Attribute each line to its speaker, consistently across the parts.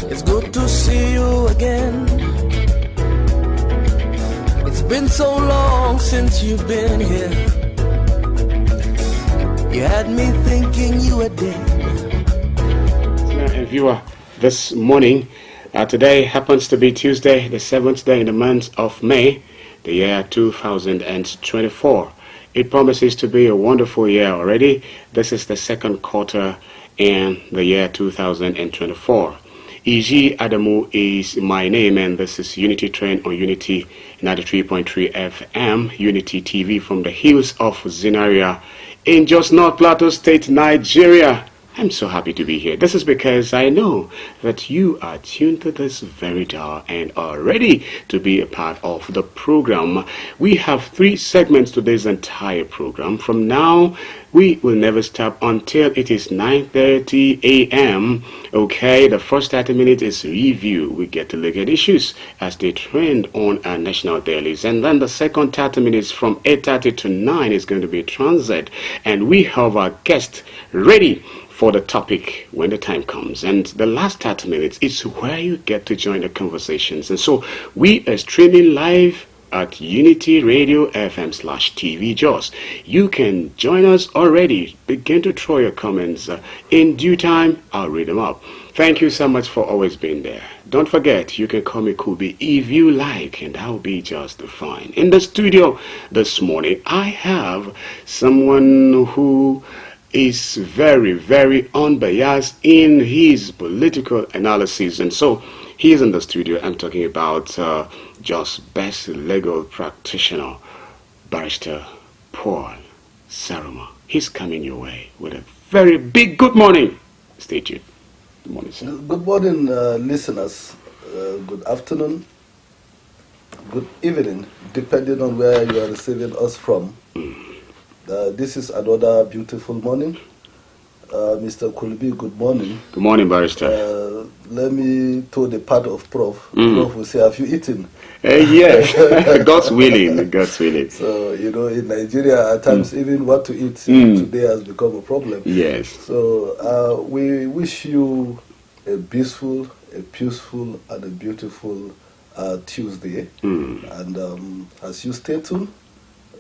Speaker 1: It's good to see you again. It's been so long since you've been here. You had me thinking you were dead.
Speaker 2: Viewer, this morning, today happens to be Tuesday, the 7th day in the month of May, the year 2024. It promises to be a wonderful year already. This is the second quarter in the year 2024. Iji Adamu is my name, and this is Unity Train on Unity 93.3 FM, Unity TV from the hills of ZINARIYA in Jos North Plateau State, Nigeria. I'm so happy to be here. This is because I know that you are tuned to this very dial and are ready to be a part of the program. We have 3 segments to this entire program. From now, we will never stop until it is 9:30 a.m. Okay, the first 30 minutes is review. We get to look at issues as they trend on our national dailies. And then the second 30 minutes from 8:30 to 9 is going to be transit. And we have our guest ready for the topic when the time comes. And the last 30 minutes is where you get to join the conversations. And so we are streaming live at Unity Radio FM/TV Jos. You can join us already. Begin to throw your comments. In due time, I'll read them up. Thank you so much for always being there. Don't forget, you can call me Kubi if you like, and that'll be just fine. In the studio this morning, I have someone who is very, very unbiased in his political analysis. And so he is in the studio. I'm talking about just best legal practitioner, Barrister Paul Saruma. He's coming your way with a very big good morning. Stay tuned. Good morning, sir.
Speaker 3: Good morning, listeners. Good afternoon. Good evening, depending on where you are receiving us from. This is another beautiful morning. Mr. Kulbi, good morning.
Speaker 2: Good morning, Barrister.
Speaker 3: Let me to the part of Prof. Prof will say, have you eaten?
Speaker 2: Yes, God's willing, God's willing.
Speaker 3: So, you know, in Nigeria, at times, even what to eat today has become a problem.
Speaker 2: Yes.
Speaker 3: So, we wish you a peaceful, and a beautiful Tuesday. And as you stay tuned,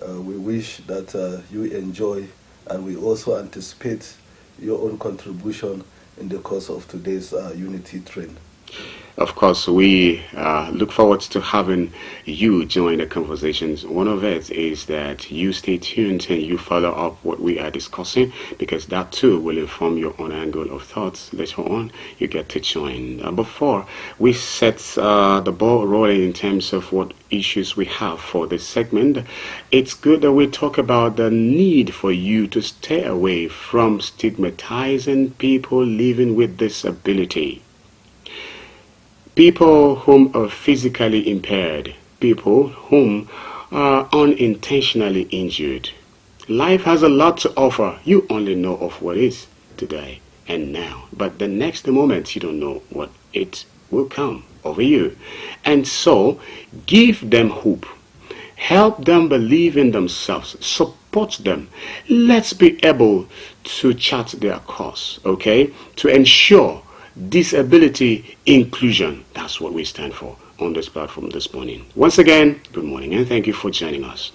Speaker 3: we wish that you enjoy, and we also anticipate your own contribution in the course of today's Unity Train.
Speaker 2: Of course, we look forward to having you join the conversations. One of it is that you stay tuned and you follow up what we are discussing, because that too will inform your own angle of thoughts. Later on, you get to join. Before we set the ball rolling in terms of what issues we have for this segment, it's good that we talk about the need for you to stay away from stigmatizing people living with disability. People whom are physically impaired, people whom are unintentionally injured. Life has a lot to offer. You only know of what is today and now, but the next moment you don't know what it will come over you. And so give them hope, help them believe in themselves, support them. Let's be able to chart their course, okay, to ensure disability inclusion. That's what we stand for on this platform this morning. Once again, good morning and thank you for joining us.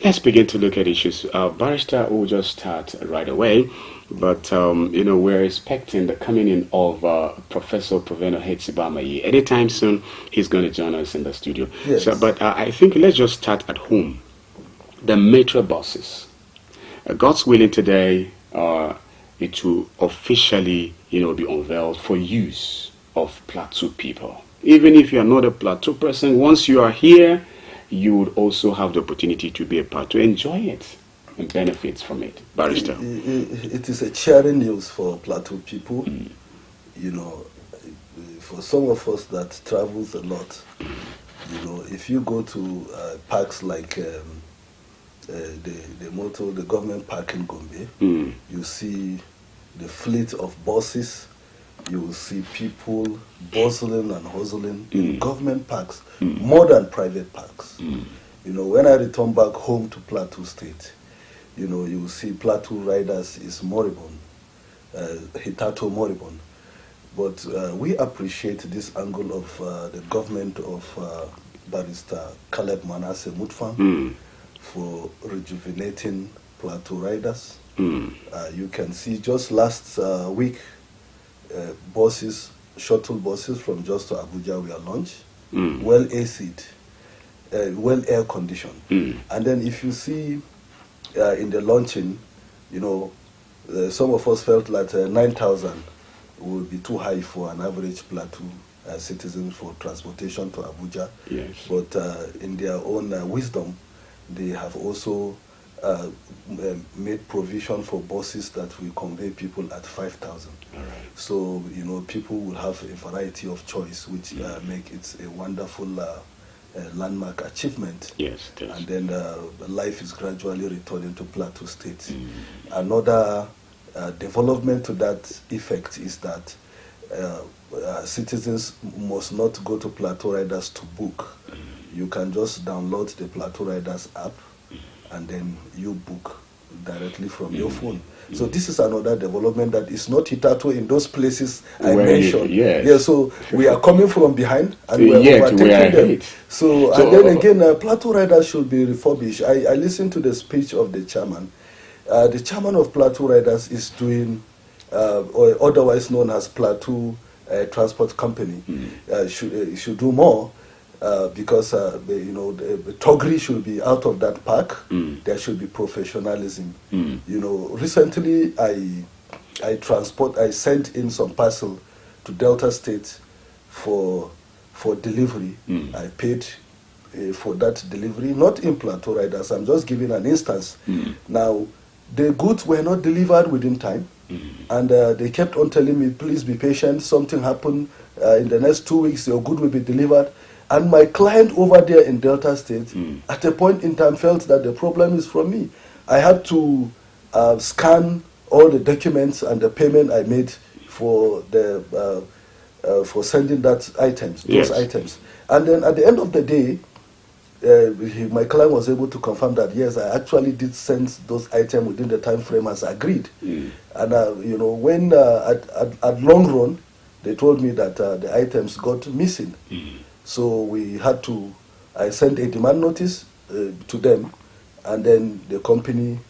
Speaker 2: Let's begin to look at issues. Barrister will just start right away, but you know, we're expecting the coming in of Professor Proveno Hetsibamayi. Anytime soon, he's going to join us in the studio.
Speaker 3: Yes.
Speaker 2: So, but I think let's just start at home. The metro buses. God's willing today, it will officially, you know, be unveiled for use of Plateau people. Even if you are not a Plateau person, once you are here, you would also have the opportunity to be a part, to enjoy it and benefit from it. Barrister.
Speaker 3: It is a cheering news for Plateau people. You know, for some of us that travels a lot, you know, if you go to parks like the government park in Gombe, you see the fleet of buses, you will see people bustling and hustling in government parks, more than private parks. You know, when I return back home to Plateau State, you know, you will see Plateau riders is moribund, Hitato moribund. But we appreciate this angle of the government of Barrister Caleb Manasseh Mutfang for rejuvenating Plateau riders. You can see just last week, shuttle buses from Jos to Abuja were launched, well AC'd, well air conditioned. And then if you see in the launching, you know, some of us felt like 9,000 would be too high for an average Plateau citizen for transportation to Abuja.
Speaker 2: Yes.
Speaker 3: But in their own wisdom, they have also made provision for buses that will convey people at 5,000.
Speaker 2: Right.
Speaker 3: So, you know, people will have a variety of choice, which make it a wonderful landmark achievement.
Speaker 2: Yes, it is.
Speaker 3: And then life is gradually returning to Plateau State. Another development to that effect is that citizens must not go to Plateau Riders to book. You can just download the Plateau Riders app and then you book directly from your phone. So this is another development that is not hitherto in those places I mentioned.
Speaker 2: Yes.
Speaker 3: Yeah, so we are coming from behind and we are overtaking them. So and then again, Plateau Riders should be refurbished. I listened to the speech of the chairman. The chairman of Plateau Riders is doing, or otherwise known as Plateau Transport Company, should do more. Because you know, the Togri should be out of that park. There should be professionalism. You know, recently I sent in some parcel to Delta State for delivery. I paid for that delivery, not in Plateau Riders. I'm just giving an instance. Now, the goods were not delivered within time, and they kept on telling me, please be patient. Something happened in the next 2 weeks. Your good will be delivered. And my client over there in Delta State, at a point in time, felt that the problem is from me. I had to scan all the documents and the payment I made for the for sending those items. And then at the end of the day, my client was able to confirm that yes, I actually did send those items within the time frame as agreed. And you know, when at long run, they told me that the items got missing. So we had to, I sent a demand notice to them, and then the company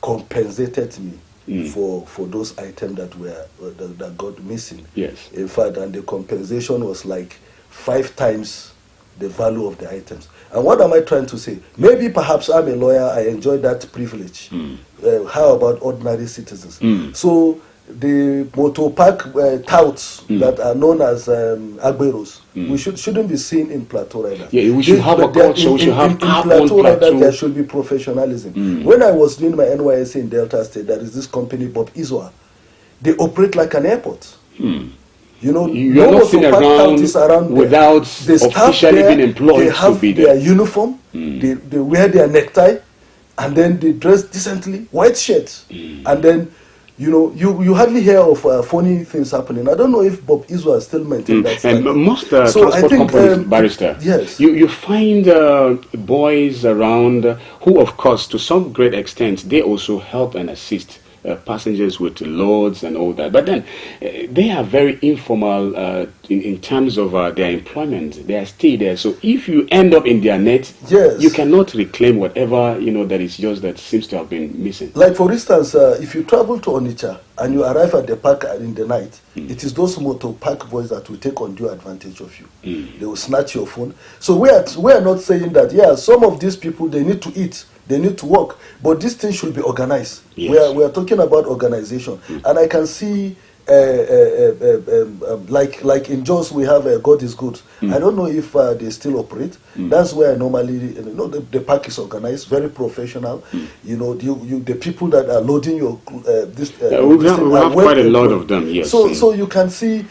Speaker 3: compensated me for those items that got missing.
Speaker 2: Yes.
Speaker 3: In fact, and the compensation was like 5 times the value of the items. And what am I trying to say? Maybe perhaps I'm a lawyer, I enjoy that privilege. How about ordinary citizens? So the motor park touts that are known as agberos, we shouldn't be seen in Plateau Riders.
Speaker 2: Yeah, we should have a culture, we should have
Speaker 3: in Plateau Riders, there should be professionalism. When I was doing my NYSC in Delta State, there is this company, Bob Izwa. They operate like an airport. You know,
Speaker 2: you're not seen around without officially being employed.
Speaker 3: They have their uniform, they wear their necktie, and then they dress decently, white shirts, and then you know, you hardly hear of funny things happening. I don't know if Bob Izwa still maintains that standard.
Speaker 2: And most transport companies, Barrister,
Speaker 3: yes,
Speaker 2: you find boys around who, of course, to some great extent, they also help and assist passengers with loads and all that. But then they are very informal in terms of their employment. They are still there. So if you end up in their net,
Speaker 3: yes,
Speaker 2: you cannot reclaim whatever, you know, that is yours that seems to have been missing.
Speaker 3: Like for instance, if you travel to Onitsha and you arrive at the park in the night, it is those motor park boys that will take undue advantage of you. They will snatch your phone. So we are not saying that, yeah, some of these people, they need to eat. They need to work, but this thing should be organized.
Speaker 2: Yes.
Speaker 3: We are talking about organization, and I can see, like in Jos we have God is Good. I don't know if they still operate. That's where I normally, you know, the park is organized, very professional. You know, the people that are loading your
Speaker 2: we have quite a lot of them. Yes.
Speaker 3: So you can see.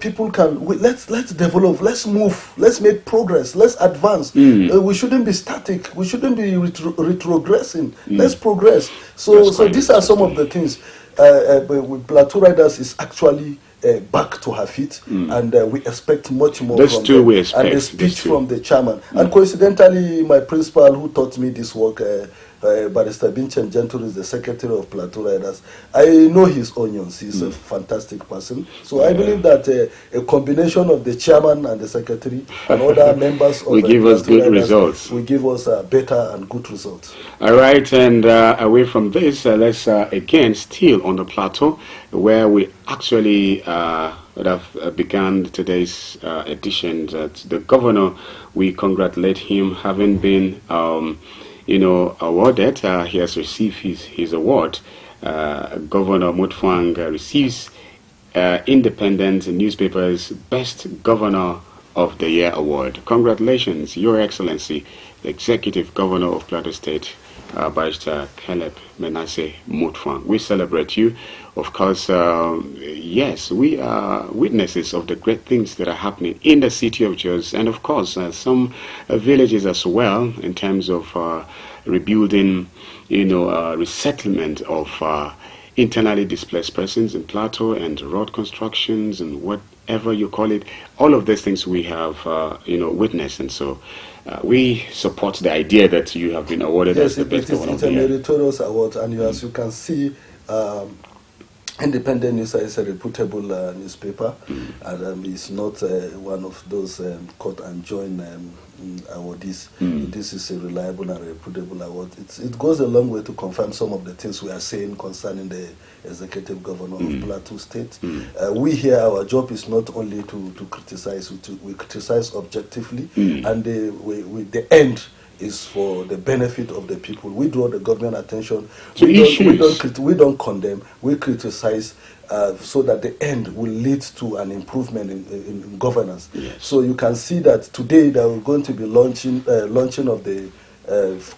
Speaker 3: People can let's develop, let's move, let's make progress, let's advance. We shouldn't be static, we shouldn't be retrogressing. Let's progress. So these are some of the things. With Plateau Riders is actually back to her feet, and we expect much more from them.
Speaker 2: We expect.
Speaker 3: And a speech from the chairman. And coincidentally, my principal who taught me this work, Barrister Vincent Gentle is the Secretary of Plateau Riders. I know his onions. He's a fantastic person. So I believe that a combination of the chairman and the secretary and other members of
Speaker 2: will give us good results.
Speaker 3: Will give us better and good results.
Speaker 2: All right, and away from this, let's again still on the plateau, where we actually would have begun today's edition. That the governor, we congratulate him, having been awarded. He has received his award. Governor Mutfwang receives Independent Newspaper's Best Governor of the Year Award. Congratulations, Your Excellency, the Executive Governor of Plateau State, Barrister Caleb Menasse Mutfwang. We celebrate you. Of course, yes, we are witnesses of the great things that are happening in the city of Jos, and of course, some villages as well, in terms of rebuilding, resettlement of internally displaced persons in Plateau, and road constructions and whatever you call it. All of these things we have, witnessed, and so we support the idea that you have been awarded as the best governor of the year.
Speaker 3: It's a meritorious award, and as you can see, Independent News is a reputable newspaper, and it's not one of those cut and join awardees. This is a reliable and reputable award. It goes a long way to confirm some of the things we are saying concerning the executive governor of Plateau State. We here, our job is not only to criticize, we criticize objectively, and the end is for the benefit of the people. We draw the government attention. We don't condemn. We criticize so that the end will lead to an improvement in governance. Yes. So you can see that today there are going to be launching of the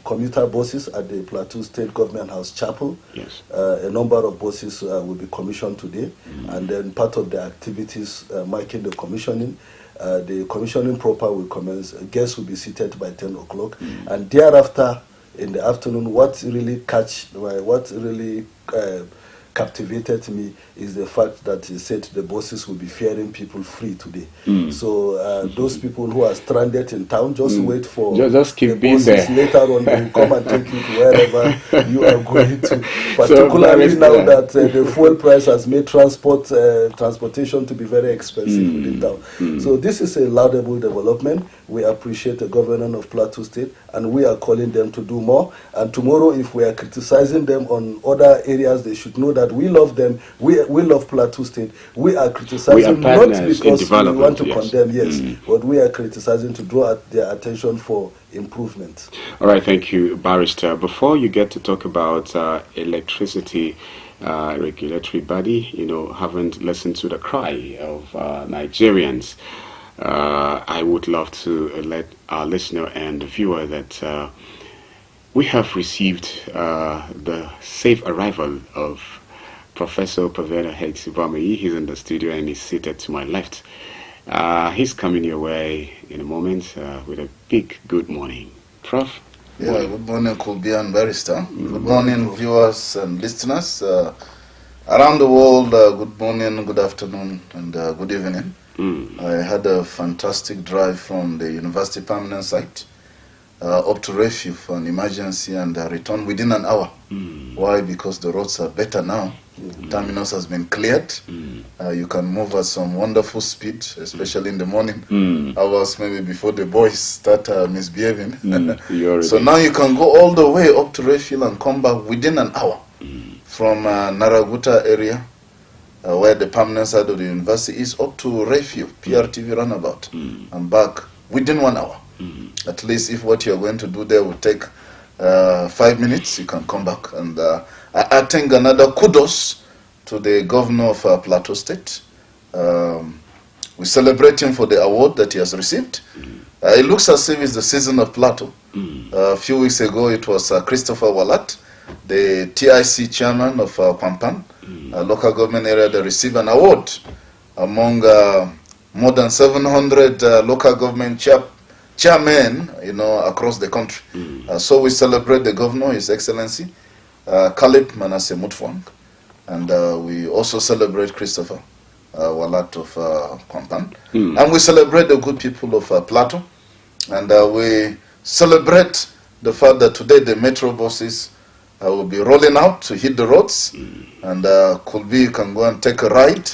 Speaker 3: commuter buses at the Plateau State Government House Chapel. Yes. A number of buses will be commissioned today, and then part of the activities marking the commissioning. The commissioning proper will commence. Guests will be seated by 10 o'clock, and thereafter, in the afternoon, what really captivated me is the fact that he said the buses will be faring people free today. So those people who are stranded in town, just wait for
Speaker 2: just keep
Speaker 3: the
Speaker 2: being
Speaker 3: buses.
Speaker 2: there.
Speaker 3: Later on, they will come and take you to wherever you are going to. Particularly now that the fuel price has made transportation to be very expensive within town. So this is a laudable development. We appreciate the governor of Plateau State, and we are calling them to do more. And tomorrow, if we are criticizing them on other areas, they should know that we love them. We love Plateau State. We are criticizing not because we want to condemn, but we are criticizing to draw their attention for improvement.
Speaker 2: All right, thank you, Barrister. Before you get to talk about electricity regulatory body, haven't listened to the cry of Nigerians, I would love to let our listener and viewer that we have received the safe arrival of Professor Pavena Hegsibami. He's in the studio and he's seated to my left. He's coming your way in a moment with a big good morning. Prof?
Speaker 4: Yeah, good morning, Kubi and Barrister. Good morning, viewers and listeners. Around the world, good morning, good afternoon, and good evening. I had a fantastic drive from the university permanent site up to Refuge for an emergency and return within an hour. Why? Because the roads are better now. Terminus has been cleared. You can move at some wonderful speed, especially in the morning hours, maybe before the boys start misbehaving. So now you can go all the way up to Refuge and come back within an hour from Naraguta area, where the permanent side of the university is, up to Refuge, PRTV runabout, and back within 1 hour. At least if what you're going to do there will take 5 minutes, you can come back. And I think another kudos to the governor of Plateau State. We celebrate him for the award that he has received. It looks as if it's the season of Plateau. A few weeks ago, it was Christopher Wallat, the TIC chairman of Pampan, local government area, that received an award among more than 700 local government chairmen, across the country. So we celebrate the governor, His Excellency Caleb Menasse Mutfwang, and we also celebrate Christopher Wallat of Pampan, and we celebrate the good people of Plateau, and we celebrate the fact that today the metro buses will be rolling out to hit the roads, and Kulbi can go and take a ride,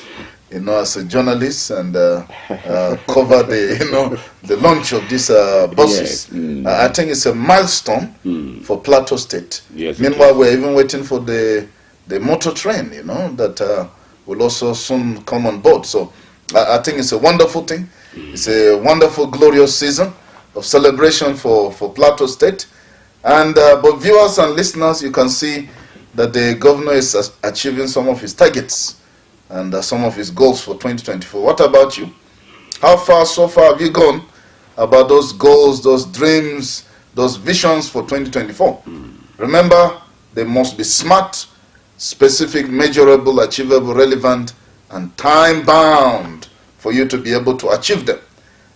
Speaker 4: as a journalist, and cover the, the launch of these buses. Yes. I think it's a milestone for Plateau State. Yes, meanwhile, we're even waiting for the motor train, that will also soon come on board. So I think it's a wonderful thing. It's a wonderful, glorious season of celebration for Plateau State. And but viewers and listeners, you can see that the governor is achieving some of his targets and some of his goals for 2024. What about you? How far so far have you gone about those goals, those dreams, those visions for 2024? Remember, they must be smart, specific, measurable, achievable, relevant, and time-bound for you to be able to achieve them.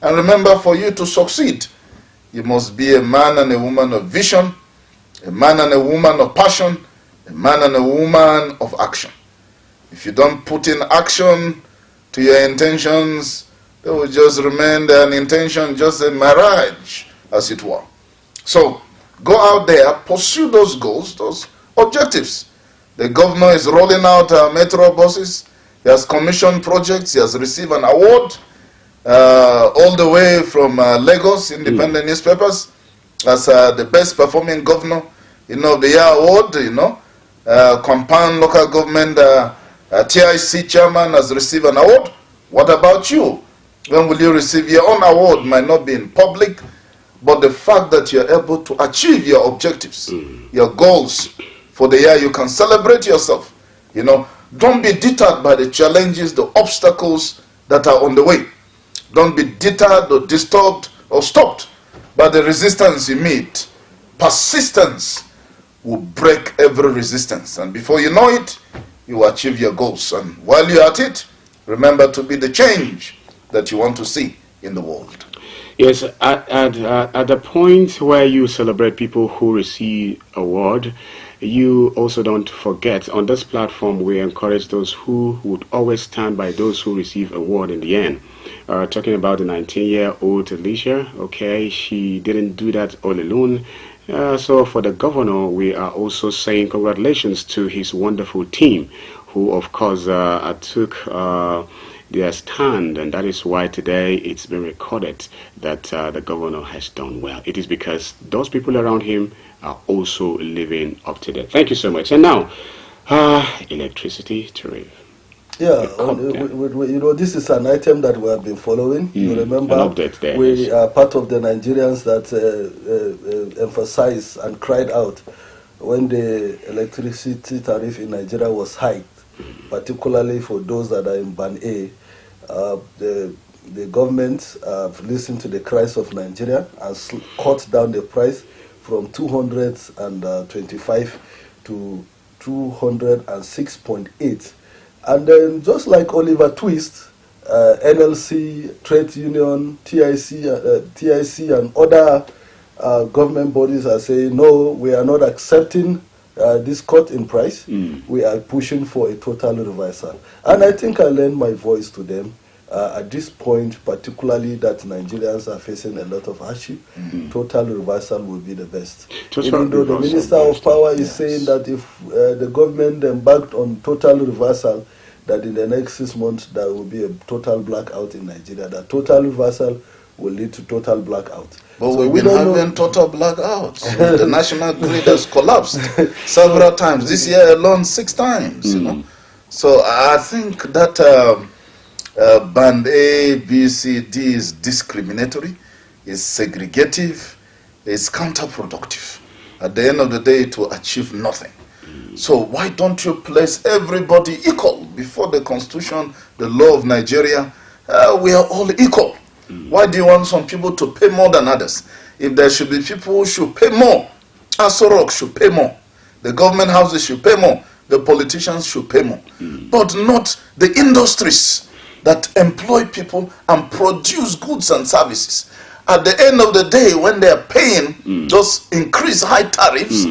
Speaker 4: And remember, for you to succeed, you must be a man and a woman of vision, a man and a woman of passion, a man and a woman of action. If you don't put in action to your intentions, they will just remain an intention, just a mirage, as it were. So, go out there, pursue those goals, those objectives. The governor is rolling out metro buses. He has commissioned projects. He has received an award all the way from Lagos independent newspapers as the best performing governor, of the year award. Compound local government TIC chairman has received an award. What about you? When will you receive your own award? Might not be in public, but the fact that you're able to achieve your objectives, your goals for the year, you can celebrate yourself. Don't be deterred by the challenges, the obstacles that are on the way. Don't be deterred or disturbed or stopped by the resistance you meet. Persistence will break every resistance, and before you know it, you will achieve your goals. And while you're at it, remember to be the change that you want to see in the world.
Speaker 2: Yes, at the point where you celebrate people who receive award, you also don't forget, on this platform we encourage those who would always stand by those who receive award in the end. Talking about the 19-year-old Alicia, okay, she didn't do that all alone. So for the governor, we are also saying congratulations to his wonderful team, who of course took their stand, and that is why today it's been recorded that the governor has done well. It is because those people around him are also living up to that. Thank you so much. And now, electricity tariff.
Speaker 3: Yeah, this is an item that we have been following. You remember, we are part of the Nigerians that emphasized and cried out when the electricity tariff in Nigeria was hiked, particularly for those that are in Band A. The government listened to the cries of Nigeria and cut down the price from 225 to 206.8. And then, just like Oliver Twist, NLC, Trade Union, TIC, and other government bodies are saying, no, we are not accepting this cut in price. We are pushing for a total reversal. And I think I lend my voice to them at this point, particularly that Nigerians are facing a lot of hardship. Total reversal will be the best. Even though the Minister of Power is saying that if the government embarked on total reversal, that in the next 6 months there will be a total blackout in Nigeria. That total reversal will lead to total blackout.
Speaker 4: But so we've been having total blackouts. The national grid has collapsed several times. This year alone, 6 times. So I think that Band A, B, C, D is discriminatory, is segregative, is counterproductive. At the end of the day, it will achieve nothing. So why don't you place everybody equal before the Constitution, the law of Nigeria? We are all equal. Why do you want some people to pay more than others? If there should be people who should pay more, Asorok should pay more. The government houses should pay more. The politicians should pay more. But not the industries that employ people and produce goods and services. At the end of the day, when they are paying those increased high tariffs,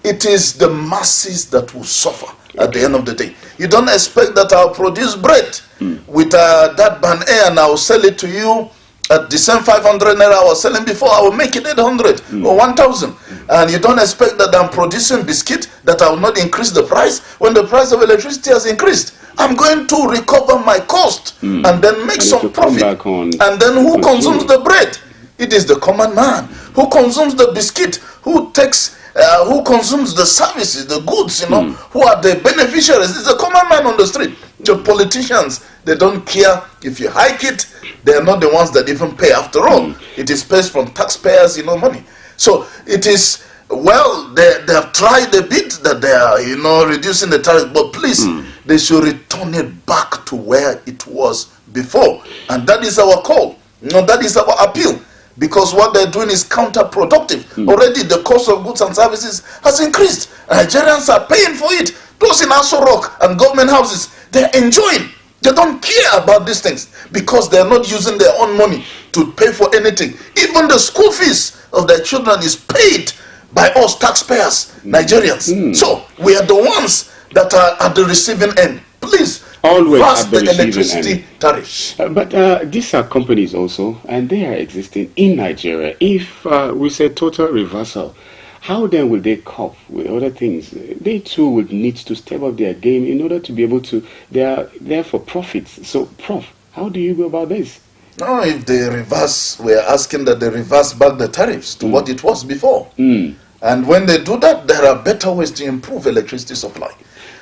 Speaker 4: it is the masses that will suffer at the end of the day. You don't expect that I'll produce bread with that Band A and I'll sell it to you At the same 500 naira I was selling before, I will make it 800 or 1,000. And you don't expect that I'm producing biscuit, that I will not increase the price when the price of electricity has increased. I'm going to recover my cost and then make some profit. And then who consumes the bread? It is the common man. Who consumes the biscuit? Who takes, who consumes the services, the goods, you know? Who are the beneficiaries? It's the common man on the street. The politicians, they don't care if you hike it. They are not the ones that even pay after all. It is paid from taxpayers, you know, money. So it is, well, they have tried a bit that they are, you know, reducing the tariff, but please, they should return it back to where it was before. And that is our call. You know, that is our appeal. Because what they're doing is counterproductive. Already the cost of goods and services has increased. Nigerians are paying for it. Those in Aso Rock and government houses, they're enjoying. They don't care about these things because they're not using their own money to pay for anything. Even the school fees of their children is paid by us taxpayers, Nigerians. So we are the ones that are at the receiving end. Please,
Speaker 2: always
Speaker 4: pass the electricity tariffs.
Speaker 2: But these are companies also, and they are existing in Nigeria. If we say total reversal, how then will they cope with other things? They too would need to step up their game in order to be able to, they are there for profits. So, Prof, how do you go about this?
Speaker 4: No, if they reverse, we are asking that they reverse back the tariffs to what it was before. And when they do that, there are better ways to improve electricity supply.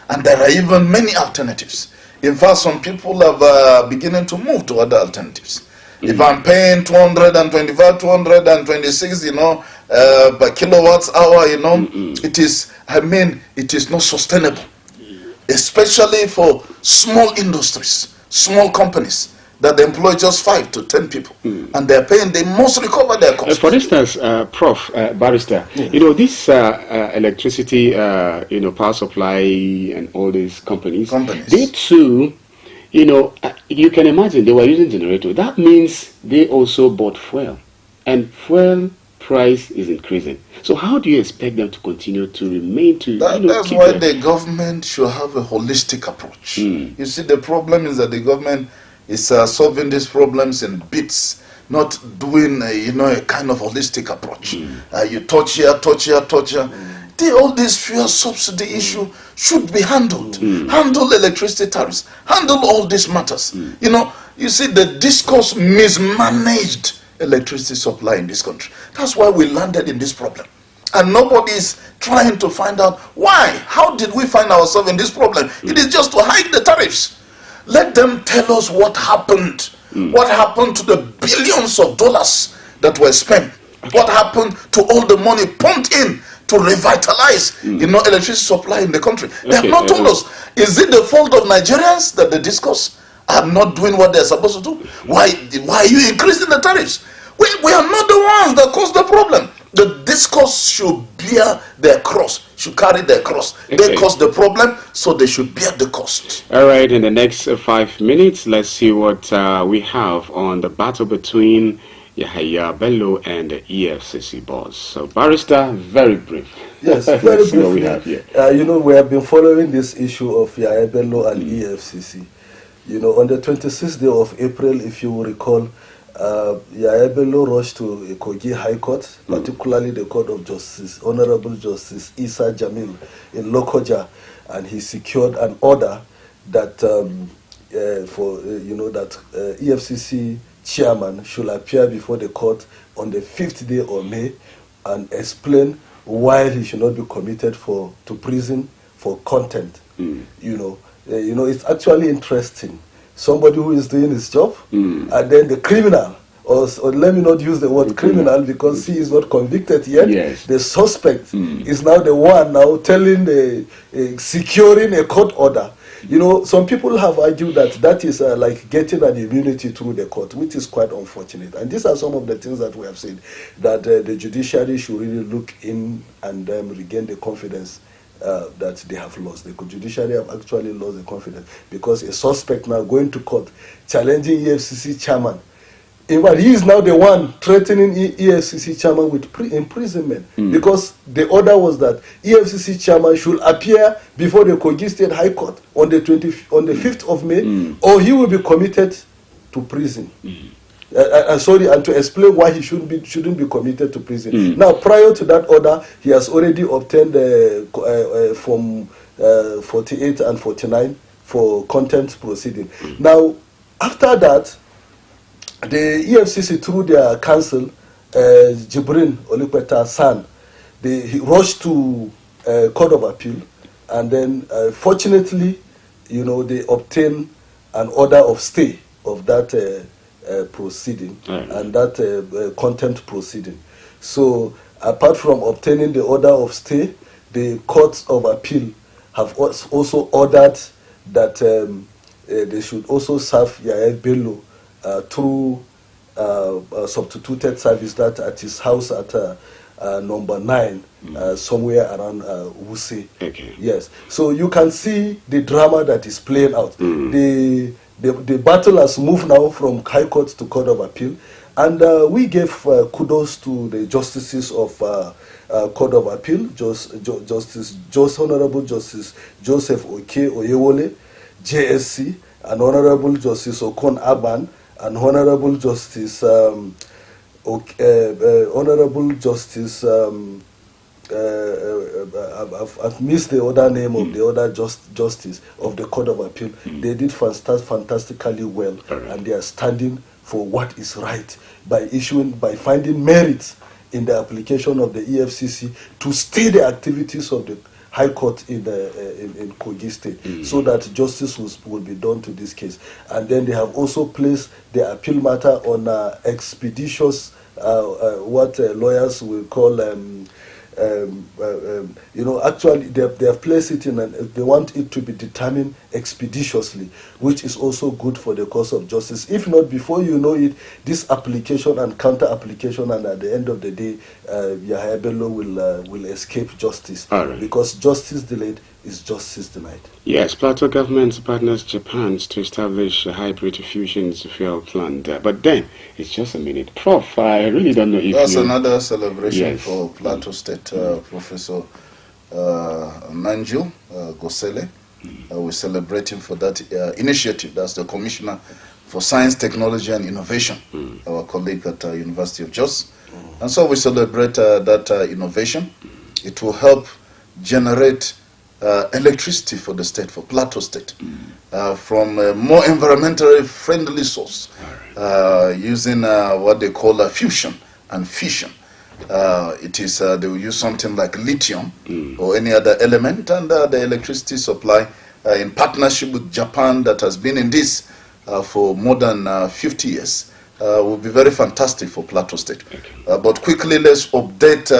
Speaker 4: And there are even many alternatives. In fact, some people are beginning to move to other alternatives. If I'm paying 225, 226, you know, per kilowatts hour, you know, it is, I mean, it is not sustainable. Especially for small industries, small companies that employ just 5 to 10 people. And they're paying, they must recover their costs.
Speaker 2: For instance, Prof, Barrister, you know, this electricity, you know, power supply and all these companies, they too, you know, you can imagine they were using generator. That means they also bought fuel, and fuel price is increasing. So how do you expect them to continue to remain to?
Speaker 4: That's why the government should have a holistic approach. You see, the problem is that the government is solving these problems in bits, not doing you know, a kind of holistic approach. You touch here, touch here, touch here. All this fuel subsidy issue should be handled. Handle electricity tariffs. Handle all these matters. You know, you see, the discourse mismanaged electricity supply in this country. That's why we landed in this problem. And nobody is trying to find out why. How did we find ourselves in this problem? It is just to hike the tariffs. Let them tell us what happened. What happened to the billions of dollars that were spent? What happened to all the money pumped in to revitalize, you know, electricity supply in the country? They have not told us. Is it the fault of Nigerians that the discourse are not doing what they're supposed to do? Why are you increasing the tariffs? We are not the ones that caused the problem. The discourse should bear their cross, should carry their cross. They caused the problem, so they should bear the cost.
Speaker 2: All right, in the next 5 minutes, let's see what we have on the battle between Yahya Bello and the EFCC boss. So, Barrister, very brief.
Speaker 3: Yes, very briefly. What we have here. You know, we have been following this issue of Yahya Bello and EFCC. You know, on the 26th day of April, if you will recall, Yahya Bello rushed to Kogi High Court, particularly the Court of Justice, Honorable Justice Isa Jamil in Lokoja, and he secured an order that EFCC chairman should appear before the court on the 5th day of May and explain why he should not be committed to prison for contempt. You know, it's actually interesting. Somebody who is doing his job, and then the criminal, or let me not use the word criminal because he is not convicted yet. Yes. The suspect is now the one now telling securing a court order. You know, some people have argued that is like getting an immunity through the court, which is quite unfortunate. And these are some of the things that we have said, that the judiciary should really look in and regain the confidence that they have lost. The judiciary have actually lost the confidence because a suspect now going to court challenging EFCC chairman. In fact, he is now the one threatening EFCC chairman with imprisonment because the order was that EFCC chairman should appear before the Kogi State High Court on the 5th of May, or he will be committed to prison. sorry, and to explain why he shouldn't be committed to prison. Now, prior to that order, he has already obtained from 48 and 49 for contempt proceeding. Now, after that, the EFCC, through their counsel, Jibrin Olupeta's son, he rushed to Court of Appeal, and then fortunately, they obtained an order of stay of that proceeding and that contempt proceeding. So, apart from obtaining the order of stay, the Courts of Appeal have also ordered that they should also serve Yahya Bello through substituted service, that at his house at number 9, somewhere around Wuse.
Speaker 2: Okay.
Speaker 3: Yes. So you can see the drama that is playing out. The battle has moved now from High Court to Court of Appeal, and we gave kudos to the justices of Court of Appeal, Honorable Justice Joseph Oke Oyewole, JSC, and Honorable Justice Okon Aban, and Honorable Justice I've missed the other name of the other justice of the Court of Appeal. They did fantastically well, and they are standing for what is right by finding merit in the application of the EFCC to stay the activities of the High Court in Kogi State, so that justice will be done to this case. And then they have also placed the appeal matter on expeditious, what lawyers will call, actually they have placed it in, they want it to be determined expeditiously, which is also good for the cause of justice. If not, before you know it, this application and counter application, and at the end of the day, Yahya Bello will escape justice, because justice delayed is justice denied.
Speaker 2: Yes, Plateau government partners Japan to establish a hybrid fusion fuel plant. But then, it's just a minute. Prof, I really don't know if
Speaker 4: that's another celebration for Plateau State, Professor Nanju Gosele. We're celebrating for that initiative. That's the Commissioner for Science, Technology and Innovation, our colleague at University of Jos. And so we celebrate that innovation. It will help generate electricity for the state, for Plateau State, from a more environmentally friendly source, using what they call fusion and fission. It is they will use something like lithium or any other element, and the electricity supply in partnership with Japan, that has been in this for more than 50 years, will be very fantastic for Plateau State. But quickly, let's update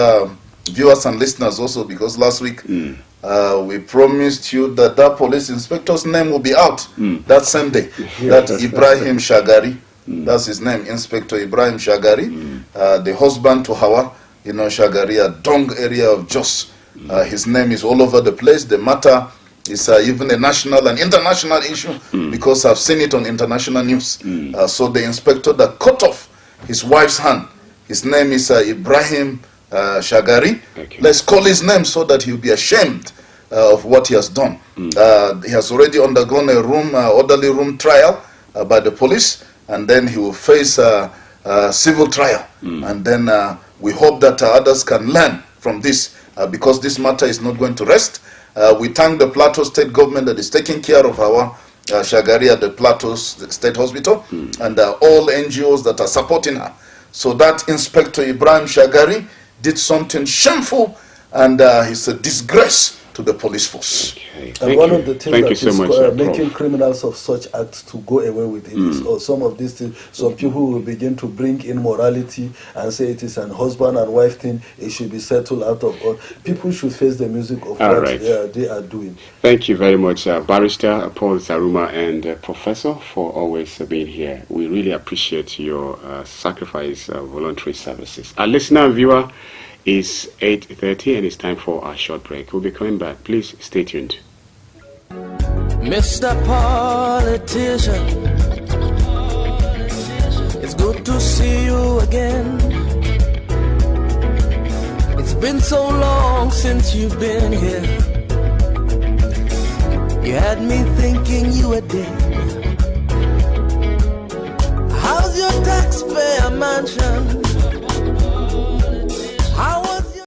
Speaker 4: viewers and listeners also, because last week we promised you that police inspector's name will be out that same day. That Ibrahim Shagari, that's his name, Inspector Ibrahim Shagari, the husband to Hawa, Shagari, a Dong area of Jos. His name is all over the place. The matter is even a national and international issue, because I've seen it on international news. So the inspector that cut off his wife's hand, his name is Ibrahim Shagari. Let's call his name so that he'll be ashamed of what he has done. He has already undergone a orderly room trial by the police, and then he will face a civil trial. And then we hope that others can learn from this, because this matter is not going to rest. We thank the Plateau State government that is taking care of our Shagari at the Plateau State Hospital, and all NGOs that are supporting her. So that Inspector Ibrahim Shagari did something shameful, and it's a disgrace to the police force.
Speaker 3: And one of the things that is making criminals of such acts to go away with it is, or some of these things, some people will begin to bring in morality and say it is an husband and wife thing, it should be settled out of all. People should face the music of what they are doing.
Speaker 2: Thank you very much, Barrister Paul Zaruma and Professor, for always being here. We really appreciate your sacrifice of voluntary services. Our listener and viewer, is 8:30 and it's time for our short break. We'll be coming back. Please stay tuned.
Speaker 1: Mr. Politician, it's good to see you again. It's been so long since you've been here. You had me thinking you were dead. How's your tax taxpayer mansion. How was your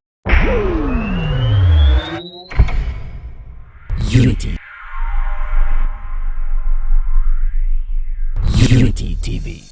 Speaker 5: Unity. Unity TV.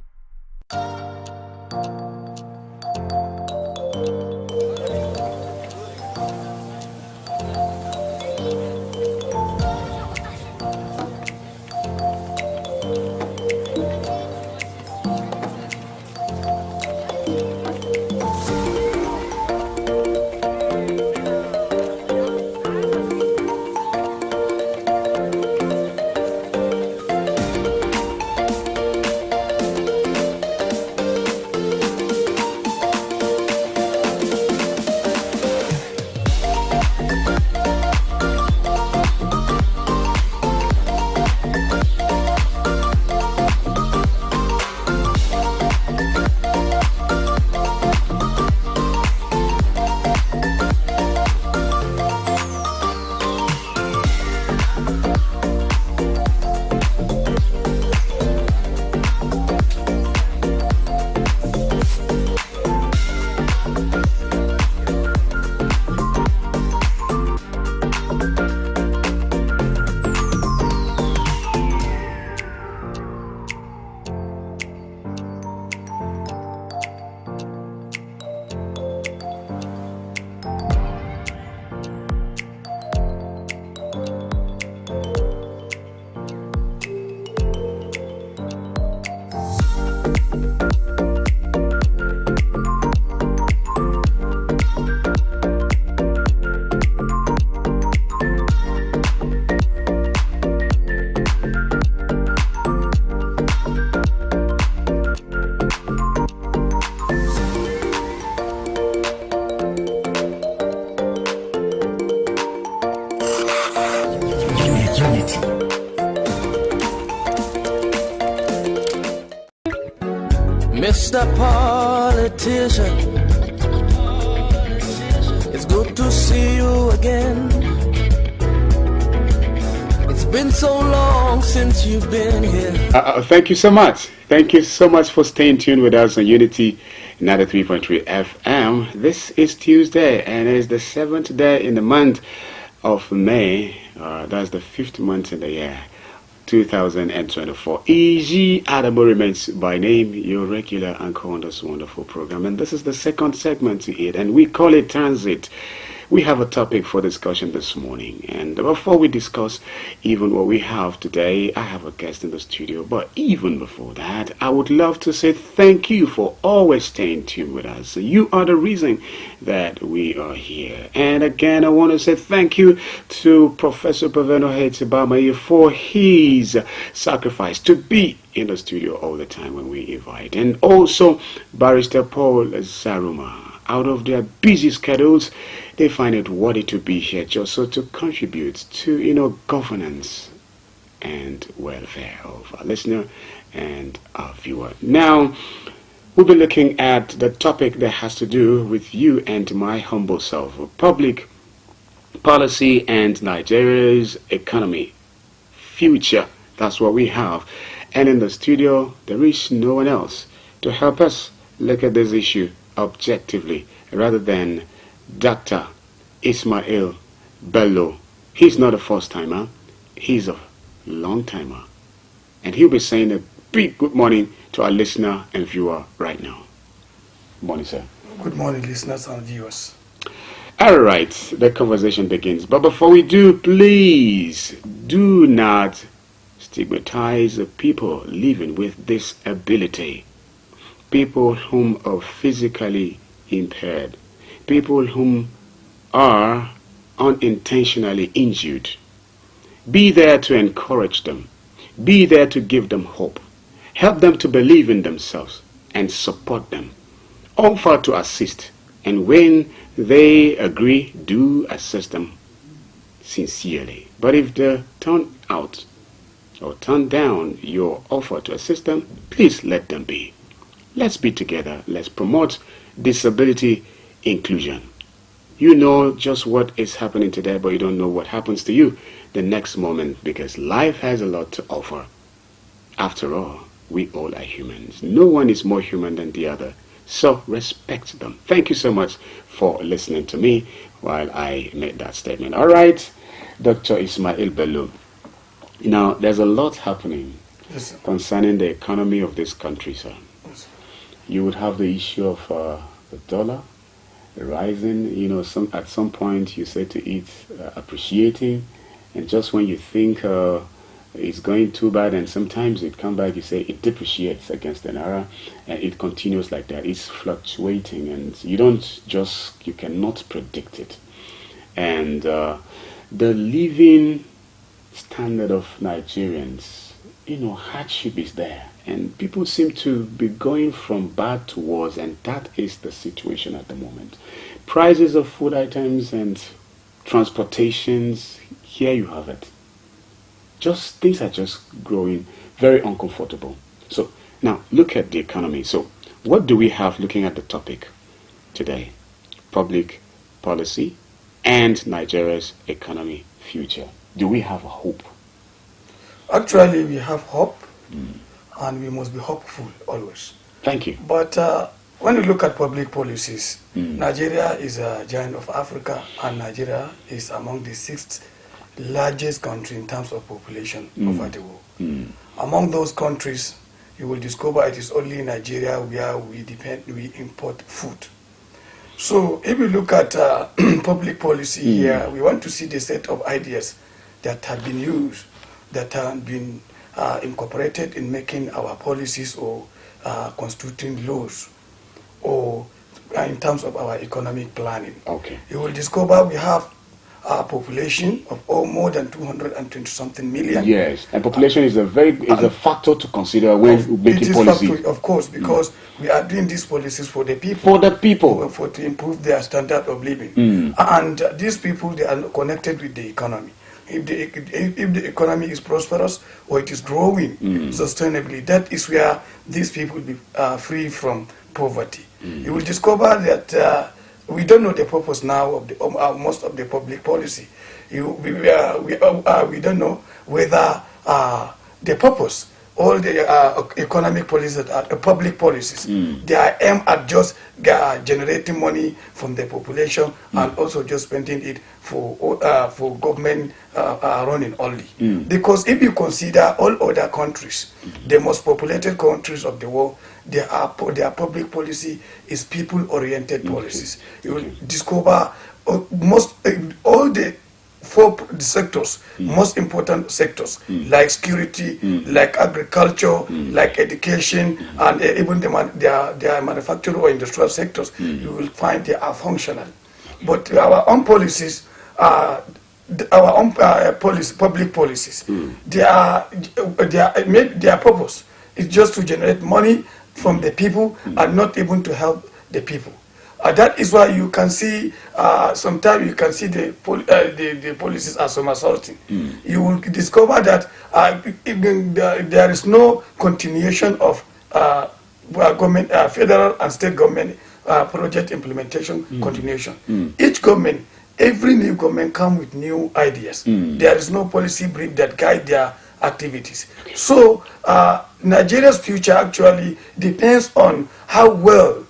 Speaker 1: Mr. Politician? It's good to see you again. It's been so long since you've been here.
Speaker 2: Thank you so much. Thank you so much for staying tuned with us on Unity 93.3 FM. This is Tuesday and it's the 7th day in the month of May. That's the 5th month in the year 2024. E.G. Adamu remains by name, your regular anchor on this wonderful program. And this is the second segment to it, and we call it Transit. We have a topic for discussion this morning, and before we discuss even what we have today, I have a guest in the studio. But even before that, I would love to say thank you for always staying tuned with us. You are the reason that we are here. And again, I want to say thank you to Professor Paveno Hetibamaye for his sacrifice to be in the studio all the time when we invite, and also Barrister Paul Zaruma. Out of their busy schedules, they find it worthy to be here just so to contribute to, governance and welfare of our listener and our viewer. Now, we'll be looking at the topic that has to do with you and my humble self, public policy and Nigeria's economy, future. That's what we have. And in the studio, there is no one else to help us look at this issue objectively rather than Dr. Ismail Bello. He's not a first timer, he's a long timer, and he'll be saying a big good morning to our listener and viewer right now. Good morning, sir.
Speaker 6: Good morning, listeners and viewers.
Speaker 2: All right, the conversation begins, but before we do, please do not stigmatize the people living with disability. People whom are physically impaired, people whom are unintentionally injured. Be there to encourage them. Be there to give them hope. Help them to believe in themselves and support them. Offer to assist, and when they agree, do assist them sincerely. But if they turn out or turn down your offer to assist them, please let them be. Let's be together. Let's promote disability inclusion. You know just what is happening today, but you don't know what happens to you the next moment, because life has a lot to offer. After all, We all are humans. No one is more human than the other. So respect them. Thank you so much for listening to me while I made that statement. All right, Dr. Ismail Bello. Now, there's a lot happening concerning the economy of this country, sir. Yes. You would have the issue of the dollar rising. You know, at some point you say to it appreciating, and just when you think it's going too bad, and sometimes it comes back, you say it depreciates against the naira, and it continues like that. It's fluctuating, and you cannot predict it. And the living standard of Nigerians, hardship is there, and people seem to be going from bad to worse, and that is the situation at the moment. Prices of food items and transportations, here you have it. Things are just growing very uncomfortable. So now look at the economy. So what do we have looking at the topic today? Public policy and Nigeria's economy future. Do we have a hope?
Speaker 6: Actually, we have hope, and we must be hopeful always.
Speaker 2: Thank you.
Speaker 6: But when you look at public policies, Nigeria is a giant of Africa, and Nigeria is among the 6th largest country in terms of population over the world. Among those countries, you will discover it is only Nigeria where we import food. So if you look at public policy here, we want to see the set of ideas that have been used, that have been incorporated in making our policies or constituting laws, or in terms of our economic planning.
Speaker 2: Okay.
Speaker 6: You will discover we have a population of more than 220-something million.
Speaker 2: Yes, and population is a factor to consider when making policy.
Speaker 6: Factor, of course, because we are doing these policies for the people.
Speaker 2: For the people.
Speaker 6: To improve their standard of living. And these people, they are connected with the economy. If the economy is prosperous or it is growing sustainably, that is where these people will be free from poverty. You will discover that we don't know the purpose now of most of the public policy. We don't know whether the purpose, all the economic policies that are public policies, they are aimed at just generating money from the population and also just spending it for government running only. Because if you consider all other countries, the most populated countries of the world, their public policy is people-oriented policies. You will discover all the sectors, most important sectors, like security, like agriculture, like education, and even their manufacturing or industrial sectors, you will find they are functional. But our own policies, public policies, their purpose is just to generate money from the people and not even to help the people. That is why you can see, sometimes you can see the policies are somersaulting. You will discover that there is no continuation of government, federal and state government project implementation continuation. Each government, every new government comes with new ideas. There is no policy brief that guide their activities. So Nigeria's future actually depends on how well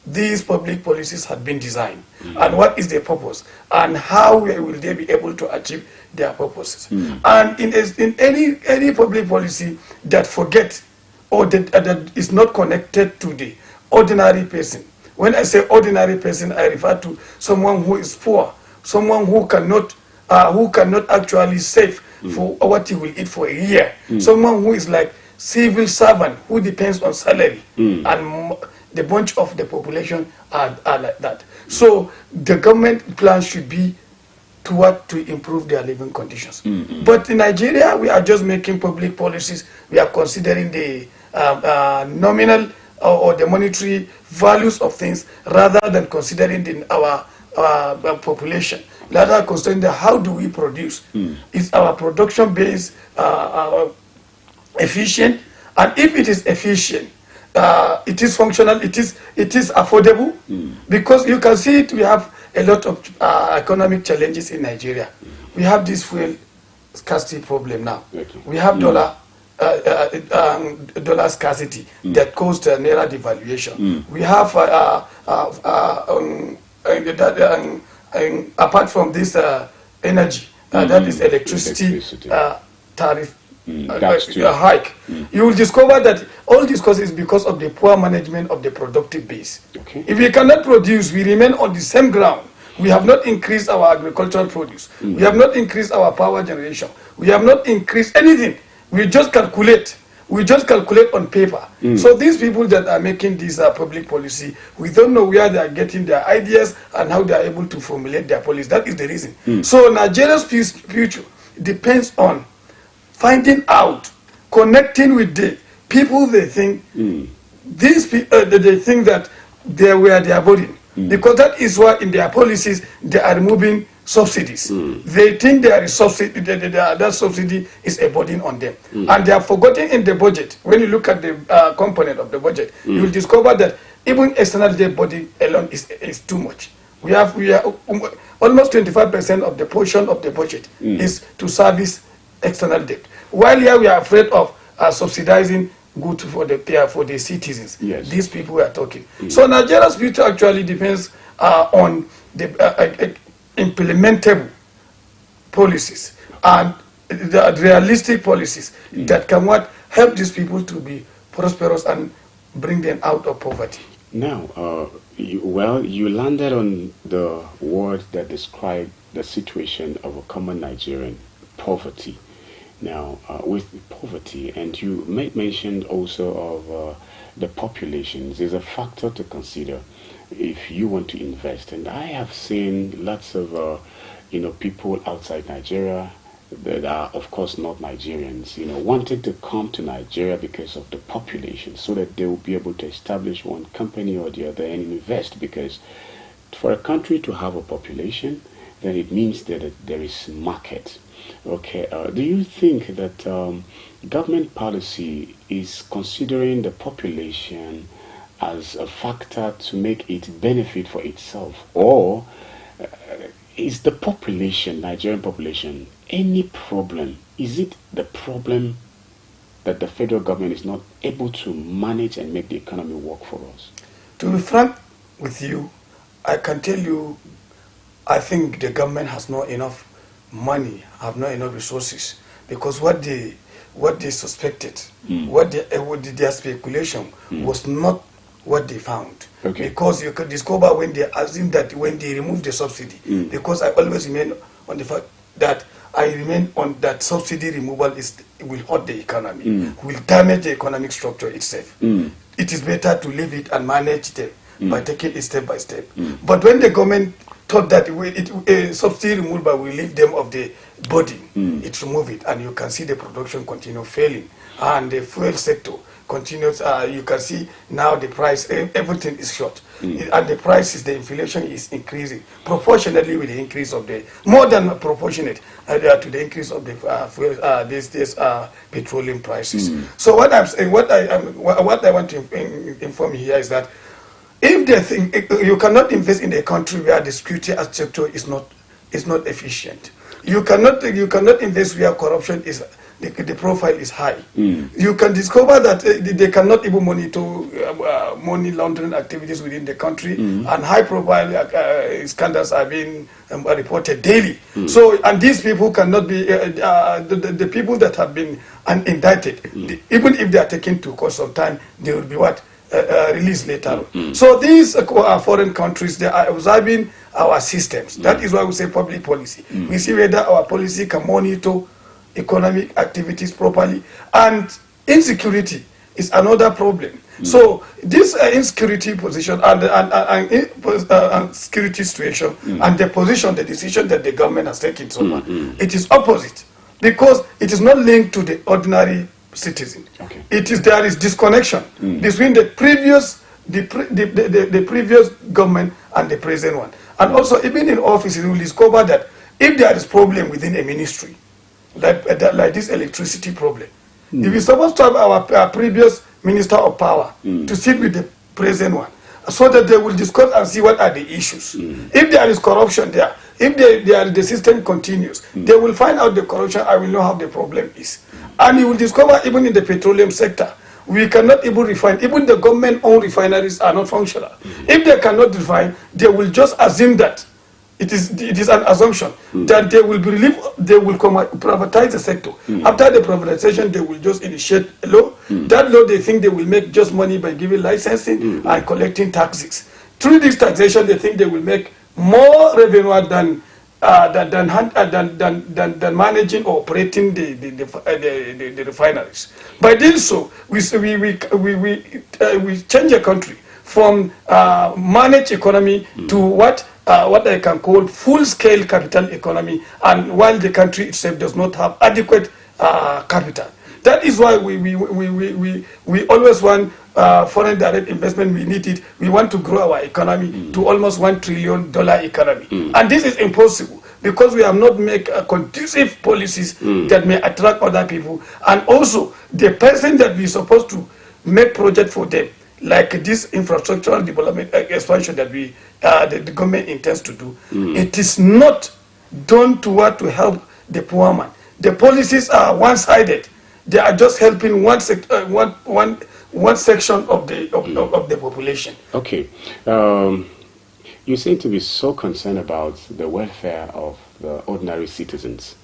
Speaker 6: these public policies have been designed, and what is their purpose, and how will they be able to achieve their purposes. And in any public policy that forgets or that is not connected to the ordinary person. When I say ordinary person, I refer to someone who is poor, someone who cannot actually save for what he will eat for a year, someone who is like civil servant who depends on salary, and the bunch of the population are like that. So the government plan should be to improve their living conditions. But in Nigeria, we are just making public policies. We are considering the nominal or the monetary values of things rather than considering our population. Rather considering how do we produce. Is our production base efficient? And if it is efficient, it is functional, it is affordable, because you can see it. We have a lot of economic challenges in Nigeria. We have this fuel scarcity problem now. We have dollar dollar scarcity that caused naira devaluation. We have apart from this energy, that is electricity tariff hike. You will discover that all this cause is because of the poor management of the productive base. If we cannot produce, we remain on the same ground. We have not increased our agricultural produce. We have not increased our power generation. We have not increased anything. We just calculate. We just calculate on paper. So these people that are making this public policy, we don't know where they are getting their ideas and how they are able to formulate their policy. That is the reason. So Nigeria's future depends on finding out, connecting with the people they think, these people, they think that they were their burden. Because that is why in their policies they are removing subsidies. They think there is subsidy, that subsidy is a burden on them. And they are forgotten in the budget. When you look at the component of the budget, you will discover that even external debt body alone is too much. We are almost 25% of the portion of the budget is to service external debt. While here we are afraid of subsidizing good for the citizens. These people we are talking. So Nigeria's future actually depends on the implementable policies and the realistic policies that can help these people to be prosperous and bring them out of poverty.
Speaker 2: Now, you landed on the word that described the situation of a common Nigerian, poverty. Now, with poverty, and you made mention also of the populations, there's a factor to consider if you want to invest. And I have seen lots of, people outside Nigeria that are, of course, not Nigerians, wanting to come to Nigeria because of the population, so that they will be able to establish one company or the other and invest. Because for a country to have a population, then it means that there is market. Okay, do you think that government policy is considering the population as a factor to make it benefit for itself? Or is the population, Nigerian population, any problem? Is it the problem that the federal government is not able to manage and make the economy work for us?
Speaker 6: To be frank with you, I can tell you, I think the government has not enough money, have not enough resources, because what they suspected, their speculation was not what they found. Because you could discover when they assume that when they remove the subsidy, because I always remain on the fact that subsidy removal will hurt the economy, will damage the economic structure itself. It is better to leave it and manage them by taking it step by step. But when the government thought that subsidy removal will leave them of the body, it remove it, and you can see the production continue failing, and the fuel sector continues. You can see now the price, everything is short, and the prices, the inflation is increasing proportionately with the increase of more than proportionate to the increase of the fuel, petroleum prices. So what I'm saying, what I want to inform here is that if they think you cannot invest in a country where the security sector is not efficient, you cannot invest where corruption is, the profile is high. You can discover that they cannot even monitor money laundering activities within the country, and high profile scandals are being reported daily. So, and these people cannot be the people that have been indicted, even if they are taken to court sometime, they will be released later. So these foreign countries, they are observing our systems. That is why we say public policy. We see whether our policy can monitor economic activities properly, and insecurity is another problem. So this insecurity position and security situation and the decision that the government has taken so far, it is opposite, because it is not linked to the ordinary citizen. There is disconnection between the previous government and the present one. And also, even in office, you will discover that if there is problem within a ministry, like this electricity problem, if we supposed to have our previous minister of power to sit with the present one, so that they will discuss and see what are the issues. If there is corruption there, if the system continues, they will find out the corruption. I will know how the problem is. And you will discover even in the petroleum sector, we cannot even refine. Even the government-owned refineries are not functional. If they cannot refine, they will just assume that it is an assumption that they will privatize the sector. After the privatization, they will just initiate a law. That law, they think they will make just money by giving licensing and collecting taxes. Through this taxation, they think they will make more revenue than managing or operating the refineries. By doing so, we change a country from managed economy to what I can call full-scale capital economy, and while the country itself does not have adequate capital. That is why we always want foreign direct investment. We need it. We want to grow our economy to almost $1 trillion economy. And this is impossible because we have not made conducive policies that may attract other people. And also, the person that we're supposed to make project for them, like this infrastructural development expansion that the government intends to do, it is not done to help the poor man. The policies are one-sided. They are just helping one section of the population.
Speaker 2: Okay, you seem to be so concerned about the welfare of the ordinary citizens.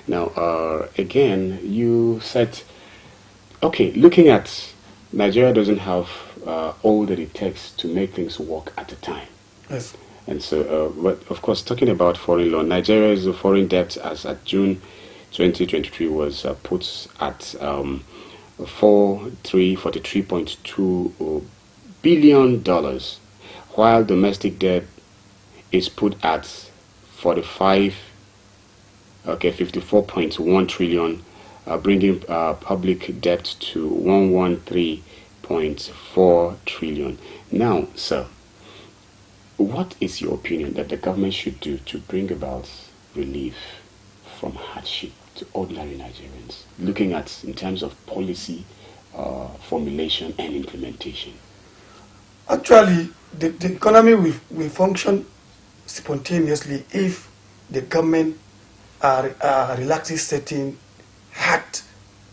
Speaker 2: Now, again, you said, okay, looking at Nigeria doesn't have all that it takes to make things work at a time.
Speaker 6: Yes.
Speaker 2: And so, but of course, talking about foreign loan, Nigeria's foreign debt as at June 2023 was put at $43.2 billion, while domestic debt is put at 54.1 trillion, bringing public debt to 113.4 trillion. Now, sir, what is your opinion that the government should do to bring about relief from hardship to ordinary Nigerians, looking at in terms of policy formulation and implementation?
Speaker 6: Actually, the economy will function spontaneously if the government relaxes certain hard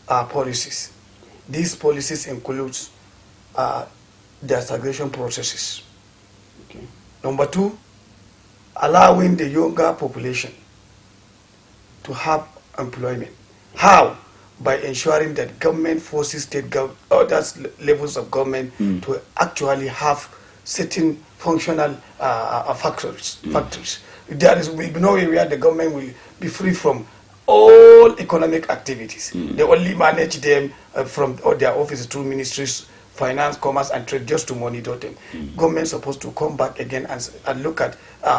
Speaker 6: policies. These policies include the segregation processes.
Speaker 2: Okay.
Speaker 6: Number two, allowing the younger population to have employment. How? By ensuring that government forces other levels of government to actually have certain functional factories. There will be no area the government will be free from all economic activities. They only manage them from their offices through ministries, finance, commerce, and trade, just to monitor them. Government is supposed to come back again and look at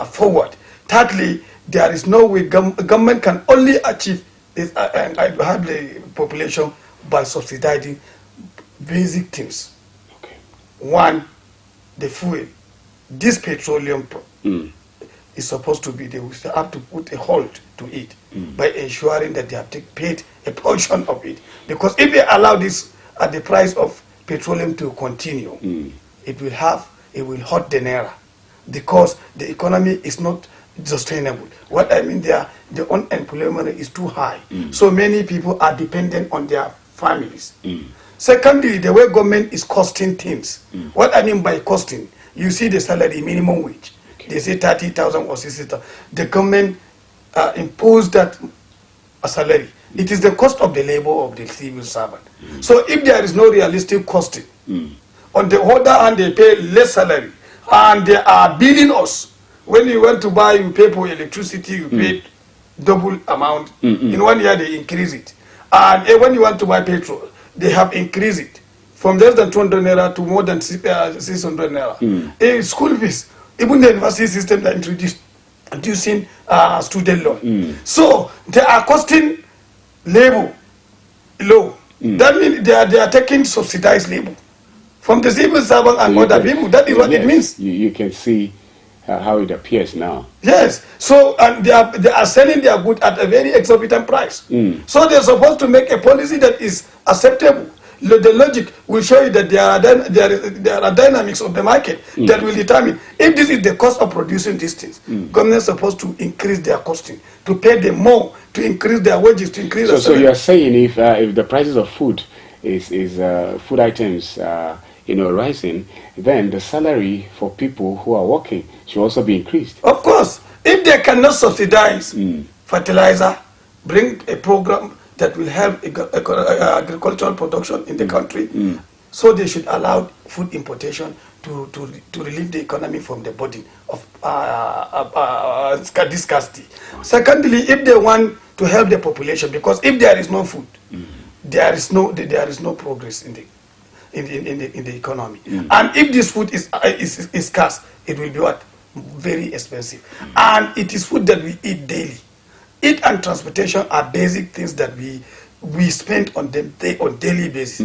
Speaker 6: forward. Thirdly, there is no way government can only achieve this and have the population by subsidizing basic things.
Speaker 2: Okay.
Speaker 6: One, the fuel. This petroleum is supposed to be, they have to put a halt to it by ensuring that they have paid a portion of it. Because if they allow this at the price of petroleum to continue, it will hurt the naira, because the economy is not sustainable. What I mean there, the unemployment is too high. So many people are dependent on their families. Secondly, the way government is costing things. What I mean by costing, you see the salary minimum wage. Okay. They say 30,000 or 60,000. The government imposed that a salary. It is the cost of the labor of the civil servant. So if there is no realistic costing, on the other hand, they pay less salary, and they are billing us. When you want to buy, you pay for electricity, you pay double amount. In 1 year, they increase it. And when you want to buy petrol, they have increased it from less than 200 naira to more than 600 naira. In school fees, even the university system that introducing student loan. So they are costing labor low. That means they are taking subsidized labor from the civil servant and other people. That is what it means.
Speaker 2: You can see how it appears now.
Speaker 6: Yes. So and they are selling their goods at a very exorbitant price. So they're supposed to make a policy that is acceptable. the logic will show you that there are dynamics of the market that will determine if this is the cost of producing these things. Government is supposed to increase their costing, to pay them more, to increase their wages, to increase.
Speaker 2: So you are saying if the prices of food food items rising, then the salary for people who are working should also be increased.
Speaker 6: Of course, if they cannot subsidize fertilizer, bring a program that will help agricultural production in the country, so they should allow food importation to relieve the economy from the burden of this scarcity. Secondly, if they want to help the population, because if there is no food, there is no progress in the economy. And if this food is scarce, it will be what? Very expensive. And it is food that we eat daily. Eat and transportation are basic things that we spend on them on daily basis.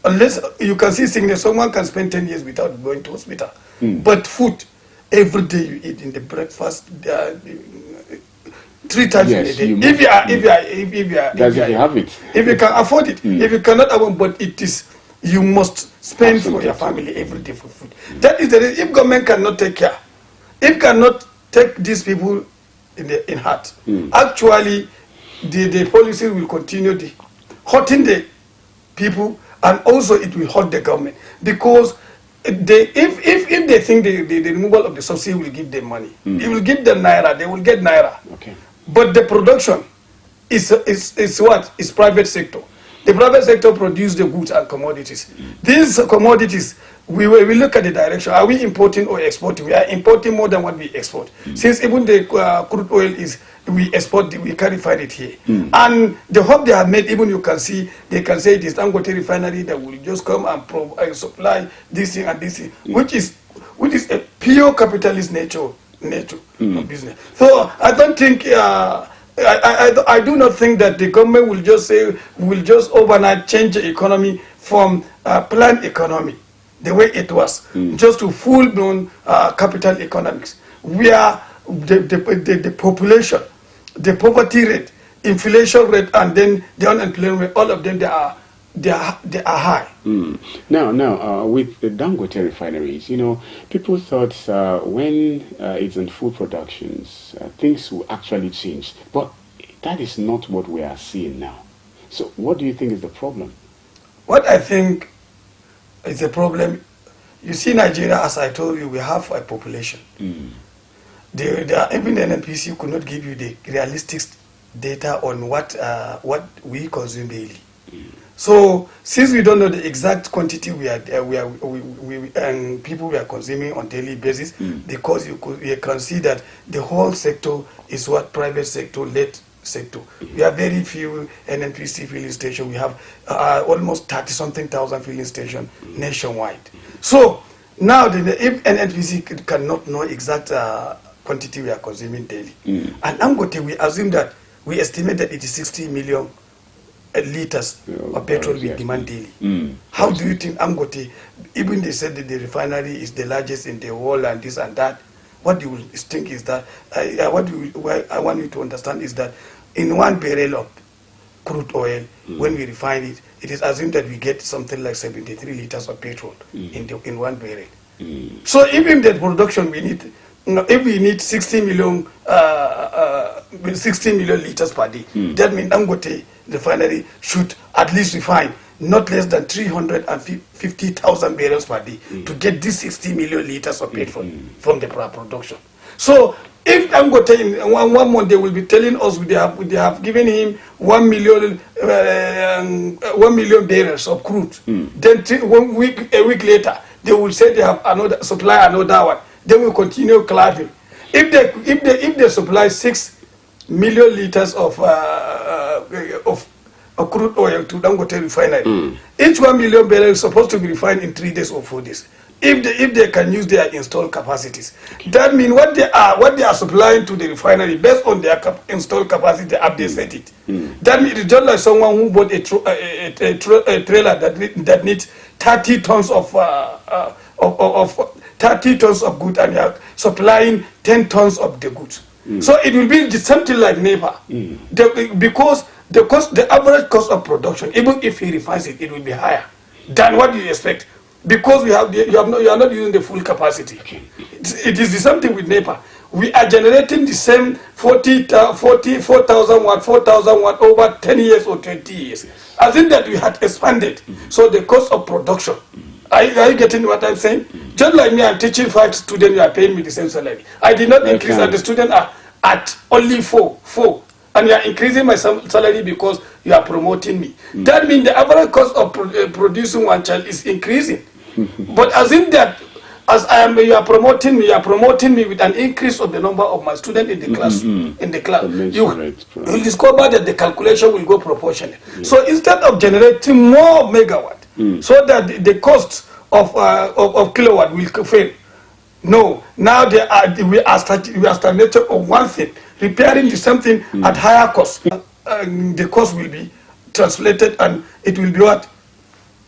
Speaker 6: Unless you can see sickness, someone can spend 10 years without going to hospital. But food, every day you eat in the breakfast, 3 times in a day. If you have it, if you can afford it, if you cannot afford, but it is, you must spend for your family every day for food. That is the reason. If government cannot take care, if cannot take these people in heart, actually the policy will continue hurting the people, and also it will hurt the government, because if they think the removal of the subsidy will give them money, it will give them naira, they will get naira. Okay. But the production is what? Is private sector. The private sector produce the goods and commodities. These commodities, we look at the direction. Are we importing or exporting? We are importing more than what we export. Since even the crude oil we export, we can refine it here. And the hope they have made, even you can see, they can say it is Dangote refinery that will just come and supply this thing and this thing, which is a pure capitalist nature of business. So I don't think. I do not think that the government will just overnight change the economy from planned economy, the way it was, just to full-blown capital economics, where the population, the poverty rate, inflation rate, and then the unemployment rate, all of them they are high.
Speaker 2: Now, with the Dangote refineries, people thought when it's in food productions, things will actually change. But that is not what we are seeing now. So what do you think is the problem?
Speaker 6: What I think is the problem, you see Nigeria, as I told you, we have a population. Even the NNPC could not give you the realistic data on what we consume daily. So, since we don't know the exact quantity people we are consuming on daily basis, because you can see that the whole sector is what private sector led sector. We have very few NNPC filling stations. We have almost 30-something thousand filling stations nationwide. So now, if NNPC cannot know exact quantity we are consuming daily, and Dangote, we assume that we estimate that it is 60 million liters of petrol we demand daily. How do you think Dangote, even they said that the refinery is the largest in the world and this and that, what you will think is that, I want you to understand is that in 1 barrel of crude oil, when we refine it, it is assumed that we get something like 73 liters of petrol in 1 barrel. So even the production we need, if we need 60 million liters per day, that means Dangote refinery should at least refine not less than 350,000 barrels per day to get this 60 million liters of petrol from the production. So if Dangote in one month they will be telling us they have given him 1 million barrels of crude, then a week later they will say they have another one. They will continue climbing. If they supply 6 million liters of crude oil to Dangote refinery, each 1 million barrels is supposed to be refined in 3 days or 4 days. If they can use their installed capacities, that means what they are supplying to the refinery based on their installed capacity, have they set it? That means it's just like someone who bought a trailer that needs 30 tons of 30 tons of goods, and you are supplying 10 tons of the goods. So it will be something like NEPA, because the average cost of production, even if he refines it, it will be higher. than what you expect, because you are not using the full capacity.
Speaker 2: Okay.
Speaker 6: It is the same thing with NEPA. We are generating the same 4,000 watt, 4,000 watt over 10 years or 20 years. As in that we had expanded. So the cost of production. Are you getting what I'm saying? Just like me, I'm teaching 5 students, you are paying me the same salary. I did not increase, and the students are at only 4. And you are increasing my salary because you are promoting me. That means the average cost of producing one child is increasing. But as in that, you are promoting me with an increase of the number of my students in the class. In the class, you will discover that the calculation will go proportionate. So instead of generating more megawatt, so that the cost of kilowatt will fail. No, now we are stagnated on one thing, repairing the same thing at higher cost. The cost will be translated, and it will be what?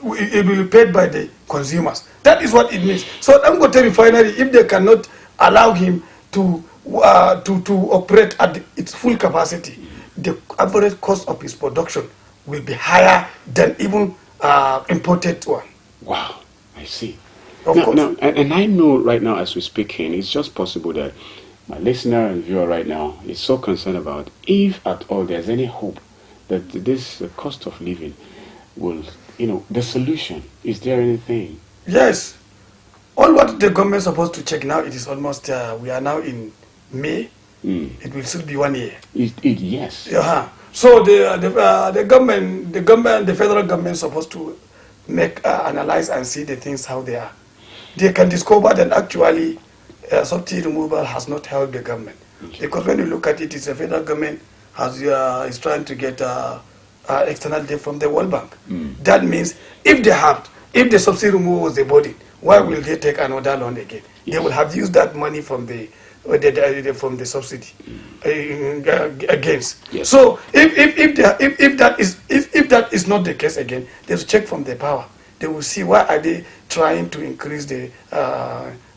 Speaker 6: It will be paid by the consumers. That is what it means. So Dangote refinery, if they cannot allow him to operate at its full capacity, the average cost of his production will be higher than even imported one.
Speaker 2: Wow, I see.
Speaker 6: Of course.
Speaker 2: Now, and I know right now as we're speaking, it's just possible that my listener and viewer right now is so concerned about if at all there's any hope that this cost of living will, the solution. Is there anything?
Speaker 6: Yes. All what the government is supposed to check now, it is almost, we are now in May. It will still be 1 year.
Speaker 2: Yes.
Speaker 6: So the government, the federal government is supposed to analyze and see the things how they are. They can discover that actually subsidy removal has not helped the government. Because when you look at it, it's the federal government is trying to get external debt from the World Bank. That means if the subsidy removal was the body, why will they take another loan again? They will have used that money from the subsidy against.
Speaker 2: Yes.
Speaker 6: So if that is not the case again, they will check from the power. They will see why are they trying to increase the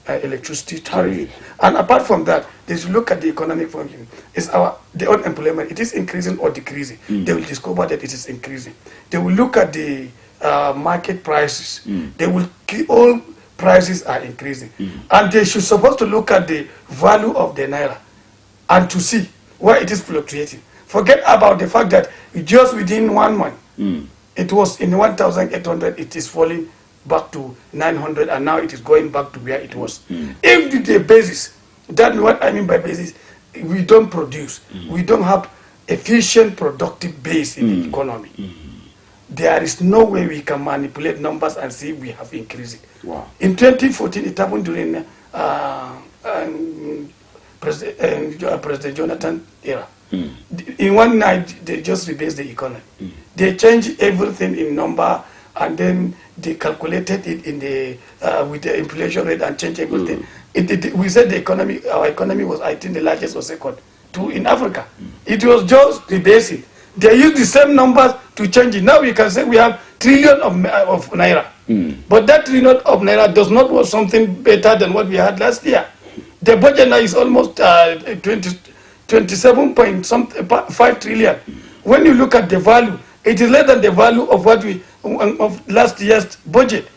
Speaker 6: electricity tariff. And apart from that, they should look at the economic function. The unemployment, it is increasing or decreasing. They will discover that it is increasing. They will look at the market prices. They will all prices are increasing. And they should supposed to look at the value of the naira and to see why it is fluctuating. Forget about the fact that just within 1 month, it was in 1,800, it is falling back to 900, and now it is going back to where it was. If the basis, that's what I mean by basis, we don't produce, we don't have efficient productive base in the economy. There is no way we can manipulate numbers and see we have increased it.
Speaker 2: Wow.
Speaker 6: In 2014, it happened during President Jonathan era. In one night, they just rebased the economy. They changed everything in number, and then they calculated it in with the inflation rate and changed everything. We said our economy was, I think, the largest or second in Africa. It was just rebasing. They used the same numbers to change it. Now we can say we have trillion of naira. But that trillion of naira does not was something better than what we had last year. The budget now is almost 27.5 trillion. When you look at the value, it is less than the value of what of last year's budget.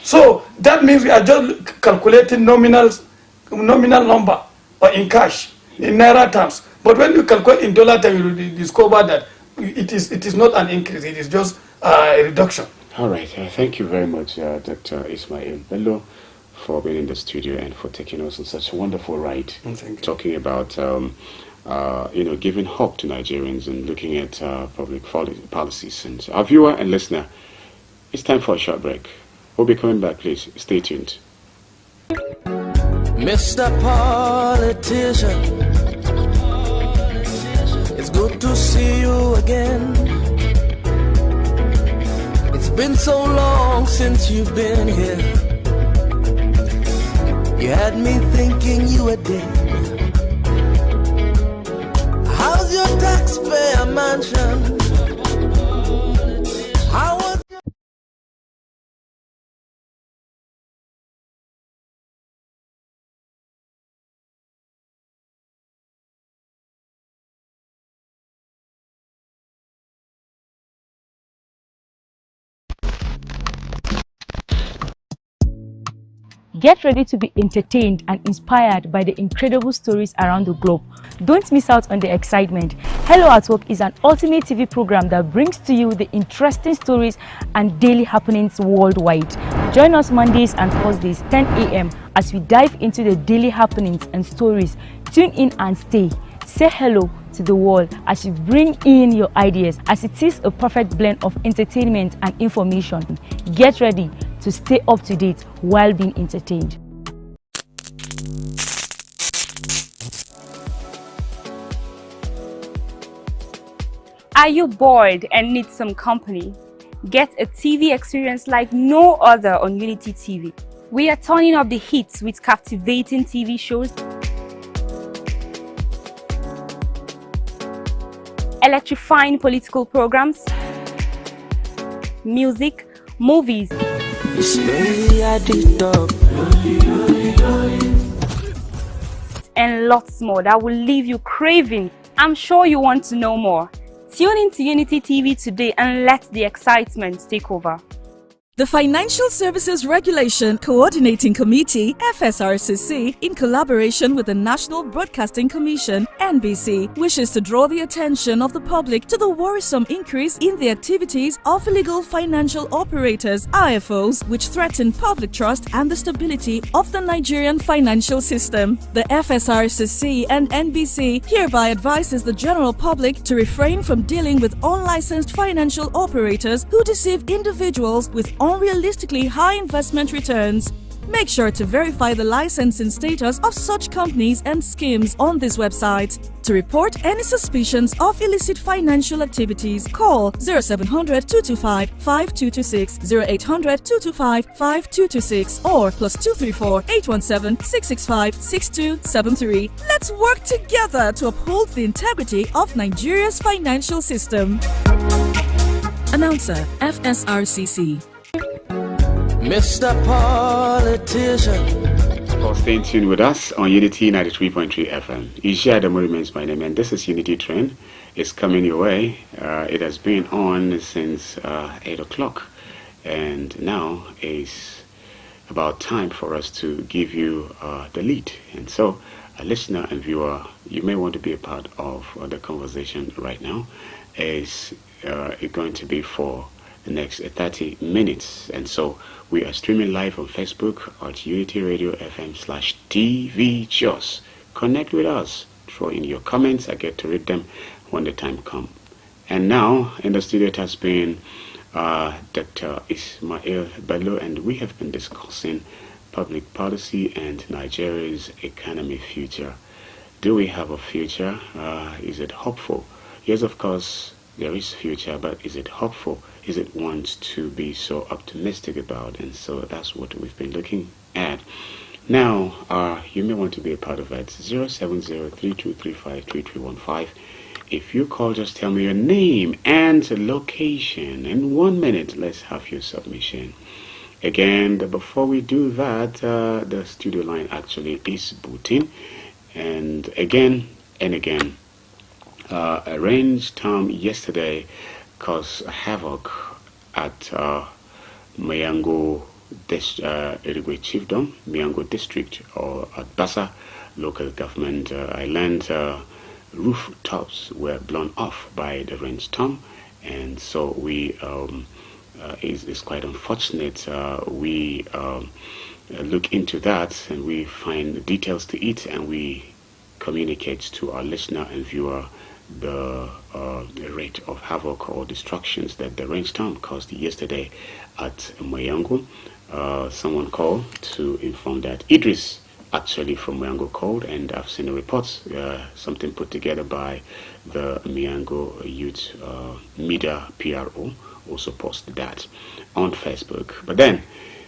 Speaker 6: So that means we are just calculating nominal number or in cash, in naira terms. But when you calculate in dollar terms, you will discover that it is not an increase, it is just a reduction.
Speaker 2: All right. Thank you very much, Dr. Ismail Bello, for being in the studio and for taking us on such a wonderful ride, talking about giving hope to Nigerians and looking at public policies. And our viewer and listener, it's time for a short break. We'll be coming back. Please stay tuned.
Speaker 1: Mr. Politician, it's good to see you again. It's been so long since you've been here. You had me thinking you were dead. How's your taxpayer mansion? How was
Speaker 5: Get ready to be entertained and inspired by the incredible stories around the globe. Don't miss out on the excitement. Hello at Work is an ultimate TV program that brings to you the interesting stories and daily happenings worldwide. Join us Mondays and Thursdays 10 a.m. as we dive into the daily happenings and stories. Tune in and stay. Say hello to the world as you bring in your ideas, as it is a perfect blend of entertainment and information. Get ready to stay up to date while being entertained.
Speaker 7: Are you bored and need some company? Get a TV experience like no other on Unity TV. We are turning up the hits with captivating TV shows, electrifying political programs, music, movies, and lots more that will leave you craving. I'm sure you want to know more. Tune in to Unity TV today and let the excitement take over.
Speaker 8: The Financial Services Regulation Coordinating Committee, FSRCC, in collaboration with the National Broadcasting Commission, NBC, wishes to draw the attention of the public to the worrisome increase in the activities of illegal financial operators, IFOs, which threaten public trust and the stability of the Nigerian financial system. The FSRCC and NBC hereby advises the general public to refrain from dealing with unlicensed financial operators who deceive individuals with unrealistically high investment returns. Make sure to verify the licensing status of such companies and schemes on this website. To report any suspicions of illicit financial activities, call 0700 225 5226, 0800 225 5226, or +234 817 665 6273. Let's work together to uphold the integrity of Nigeria's financial system. Announcer, FSRCC.
Speaker 1: Mr. Politician.
Speaker 2: For staying tuned with us on Unity 93.3 FM. Isha Damuri is my name, and this is Unity Trend. It's coming your way. It has been on since 8 o'clock, and now it's about time for us to give you the lead. And so, a listener and viewer, you may want to be a part of the conversation right now. It's going to be for the next 30 minutes, and so we are streaming live on Facebook at Unity Radio FM/TV Jos. Connect with us, throw in your comments. I get to read them when the time comes. And now in the studio it has been Dr. Ismail Bello, and we have been discussing public policy and Nigeria's economy future. Do we have a future? Is it hopeful? Yes, of course, there is future, but is it hopeful? Is it one to be so optimistic about? And so that's what we've been looking at. Now, you may want to be a part of that. 070-3235-3315. If you call, just tell me your name and location. In 1 minute, let's have your submission. Again, before we do that, the studio line actually is booting. And again, a rainstorm yesterday caused havoc at Mayango Chiefdom, Mayango District, or at Basa local government. Island rooftops were blown off by the rainstorm, and so we it's quite unfortunate. We look into that and we find details to it, and we communicate to our listener and viewer the rate of havoc or destructions that the rainstorm caused yesterday at Mayango. Someone called to inform that Idris, actually from Mayango, called, and I've seen the reports, something put together by the Mayango Youth Media PRO, also posted that on Facebook. But then,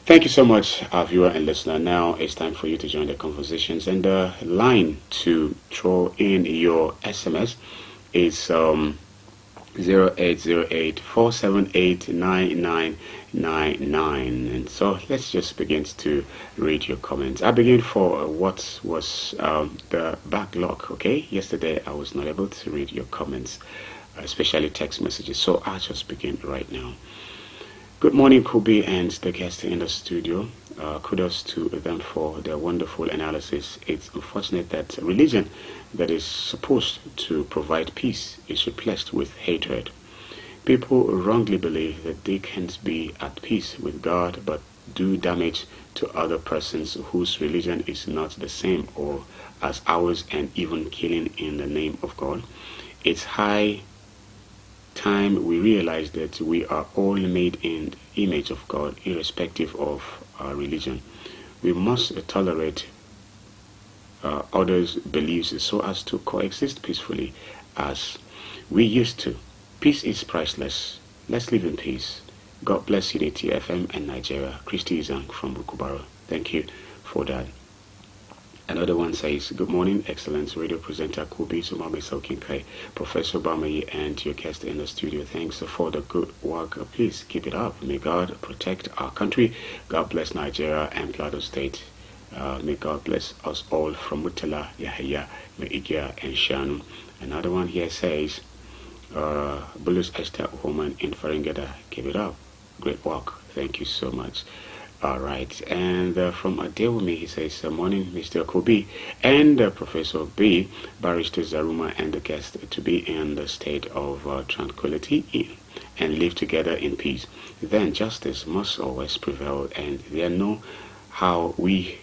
Speaker 2: thank you so much, our viewer and listener. Now it's time for you to join the conversations, and the line to throw in your SMS is 0808-478-9999. And so let's just begin to read your comments. I begin for what was the backlog. Okay, yesterday I was not able to read your comments, especially text messages, so I'll just begin right now. Good morning, Kubi and the guests in the studio. Kudos to them for their wonderful analysis. It's unfortunate that religion that is supposed to provide peace is replaced with hatred. People wrongly believe that they can't be at peace with God but do damage to other persons whose religion is not the same or as ours, and even killing in the name of God. It's high time we realize that we are all made in the image of God, irrespective of our religion. We must tolerate others' beliefs so as to coexist peacefully as we used to. Peace is priceless. Let's live in peace. God bless Unity FM and Nigeria. Christy Izang from Bukubaro. Thank you for that. Another one says, good morning, excellent radio presenter Kubi Sumame Saukinkai, Professor Bamayi, and your guest in the studio. Thanks for the good work. Please keep it up. May God protect our country. God bless Nigeria and Plateau State. May God bless us all from Mutala, Yahya, Meigia, and Shanu. Another one here says, Bulus Esther Woman in Farangada, keep it up. Great work. Thank you so much. All right, and from Adewumi, he says, morning, Mr. Kobi and Professor B, Barrister Zaruma, and the guest to be in the state of tranquility and live together in peace. Then justice must always prevail, and there know how we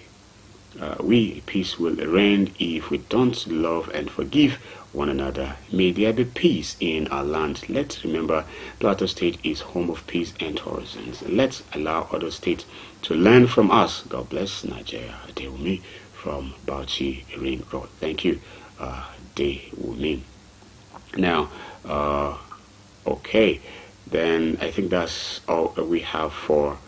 Speaker 2: peace will reign if we don't love and forgive one another. May there be peace in our land. Let's remember Plateau State is home of peace and tourism. Let's allow other states to learn from us. God bless Nigeria. Dewumi from Bauchi Ring Road. Thank you, Dewumi. Now, okay, then I think that's all we have for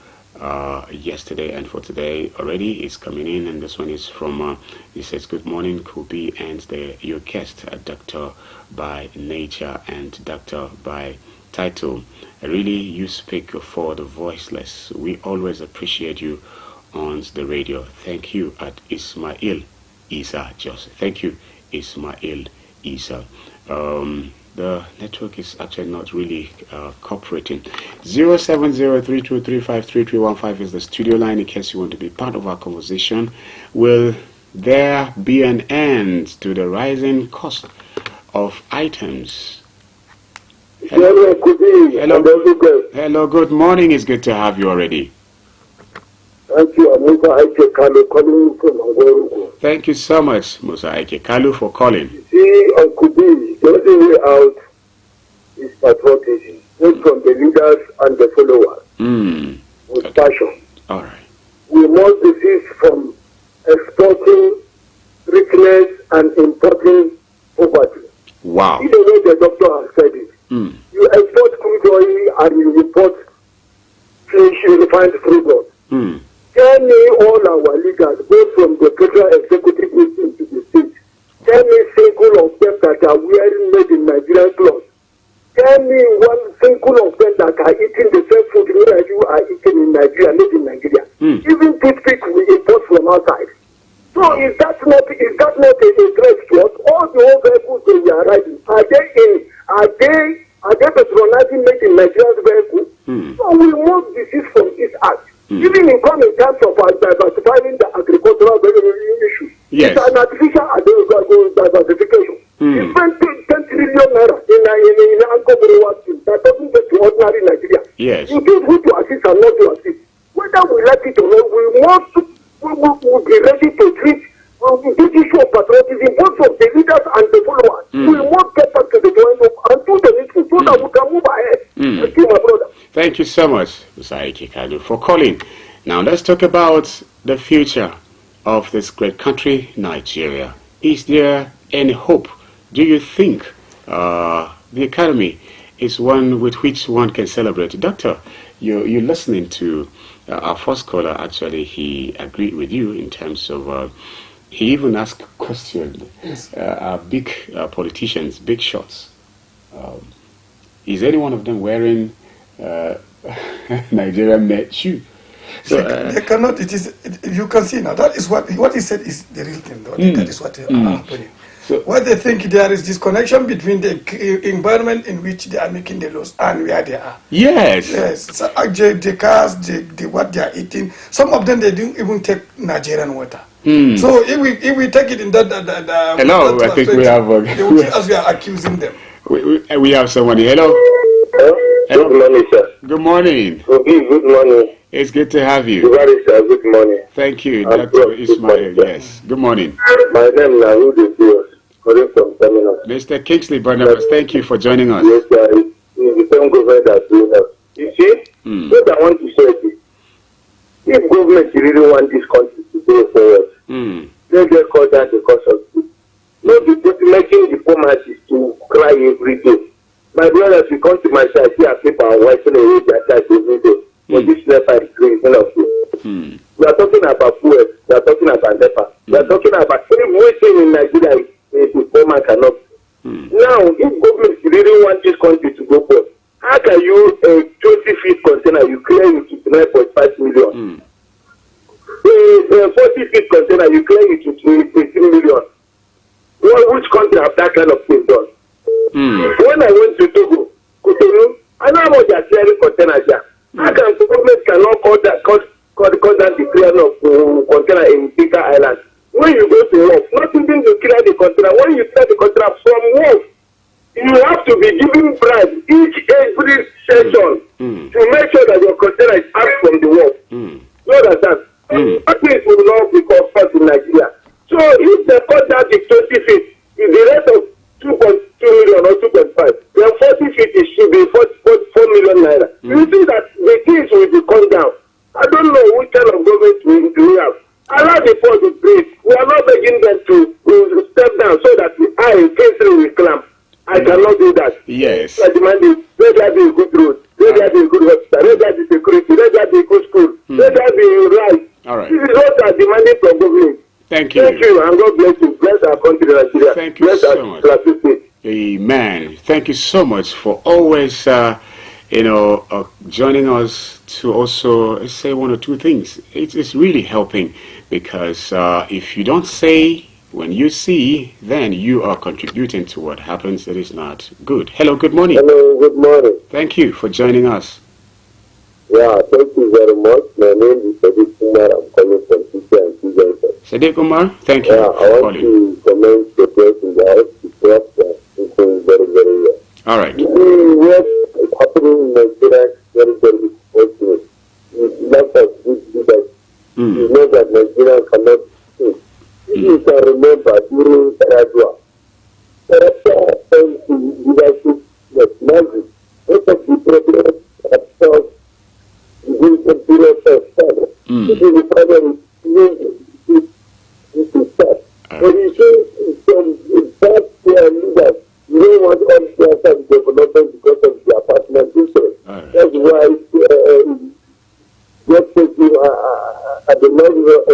Speaker 2: yesterday and for today. Already is coming in, and this one is from he says, good morning Kubi and your guest, Doctor by nature and Doctor by title. Really, you speak for the voiceless. We always appreciate you on the radio. Thank you at Ismail Isa Joseph. Thank you, Ismail Isa. The network is actually not really cooperating. 07032353315 is the studio line in case you want to be part of our conversation. Will there be an end to the rising cost of items? Hello. Hello, good morning. It's good to have you already.
Speaker 9: Thank you. I'm Musa Aike Kalu calling from Angorugu.
Speaker 2: Thank you so much, Musa Aike Kalu, for calling.
Speaker 9: See, Uncle B, the only way out is patriotism, both from the leaders and the followers, with passion.
Speaker 2: All right.
Speaker 9: We must desist from exporting richness and importing poverty.
Speaker 2: Wow.
Speaker 9: See the way the doctor has said it. You export crude oil and you import fish, refined crude oil. Tell me all our leaders, both from the federal executive system to the state, tell me single of them that are wearing made in Nigerian clothes. Tell me one single of them that are eating the same food that you are eating in Nigeria, made in Nigeria. Even toothpick we import from outside. So is that not a threat to us? All the old vehicles that we are riding, are they patronizing made in Nigeria's vehicle? So we must desist from this act. Even in terms of diversifying the agricultural issues,
Speaker 2: yes.
Speaker 9: It's an artificial diversification. You spend 10 trillion naira in Ankoburuwa that doesn't get to ordinary Nigeria.
Speaker 2: Yes.
Speaker 9: You choose who to assist and not to assist. Whether we like it or not, we will be ready to treat this issue of patriotism, both from the leaders and the followers. We must get back to the drawing board and do the needful so that we can move ahead. Thank you, my brother.
Speaker 2: Thank you so much, Musaiki Kadu, for calling. Now let's talk about the future of this great country, Nigeria. Is there any hope? Do you think the economy is one with which one can celebrate? Doctor, you're listening to our first caller. Actually, he agreed with you in terms of he even asked a question. Big politicians, big shots. Is any one of them wearing Nigerian made shoe?
Speaker 6: So they cannot. You can see now. That is what he said is the real thing. Though. That is what happening. what they think there is this connection between the environment in which they are making the laws and where they are.
Speaker 2: Yes.
Speaker 6: Yes. So, the cars, the what they are eating. Some of them they don't even take Nigerian water. So if we take it in that
Speaker 2: hello, I think we have
Speaker 6: they will see us we are accusing them.
Speaker 2: We have someone here. Hello.
Speaker 9: Hello. Good morning, sir.
Speaker 2: Good morning.
Speaker 9: Good morning.
Speaker 2: It's good to have you.
Speaker 9: Good morning.
Speaker 2: Thank you, Dr. Ismail. Yes. Good morning.
Speaker 9: My name is Nahudu calling from Terminal.
Speaker 2: Mr. Kingsley Barnabas, thank you for joining us.
Speaker 9: Yes, sir. It's the same government that's doing that. You see, what I want to say is, if government really want this country to go forward, they just call that the cost of it. Not making the poor masses to cry every day. My brothers, we come to my side, see our people are wiping away their side every day. But this never is creating of it. We are talking about fuel, we are talking about NEPA, we are talking about everything in Nigeria the poor man cannot. Now, if government really want this country to go forward, how can you, a 20-feet container, you clear it to 9.5 million? A 40-feet container, you clear it to 18 million. Well, which country have that kind of thing done? When I went to Togo, I know how much they are clearing containers there. How can government cannot cut down the clearing of container in bigger islands? When you go to work, not even to clear the container, when you clear the container from work, you have to be giving bribe every session to make sure that your container is out from the work. You understand? That means will not be confirmed in Nigeria. So if they cut down the 20 feet, if the rate of 2.2 million or 2.5, then 40 feet it should be 4 million naira. You see that the things will be come down. I don't know which kind of government we have. Allow the poor to breathe. We are not begging them to step down so that I will clamp. I cannot do that.
Speaker 2: Yes.
Speaker 9: I demand it. Let there be a good road. Let there be a good hospital. Let there be security. Let there be a good school. Let there be right.
Speaker 2: All right.
Speaker 9: This is what I demanding from government.
Speaker 2: Thank you.
Speaker 9: Thank you, and God bless you. Bless our country, Nigeria.
Speaker 2: Thank you
Speaker 9: bless
Speaker 2: so much. Amen. Thank you so much for always, joining us to also say one or two things. It's really helping because if you don't say when you see, then you are contributing to what happens that is not good. Hello, good morning.
Speaker 9: Hello, good morning.
Speaker 2: Thank you for joining us.
Speaker 9: Yeah, thank you very much. My name is Sadiq Umar. I'm calling from TUNTBE.
Speaker 2: Sadiq Umar, thank you for
Speaker 9: calling. I want to comment the place in the house because it's very, very well.
Speaker 2: All right.
Speaker 9: You see, what is happening in Nigeria is very, very unfortunate. It's lack of good leaders. You know that Nigeria cannot think. If you can remember during Kayatarwa, thanks to leadership was magic. Most of the problems have solved within a period of time. This is the problem is start. But you see, some bad leaders, you don't want all their development because of their personal interest. That's why just take you at the level of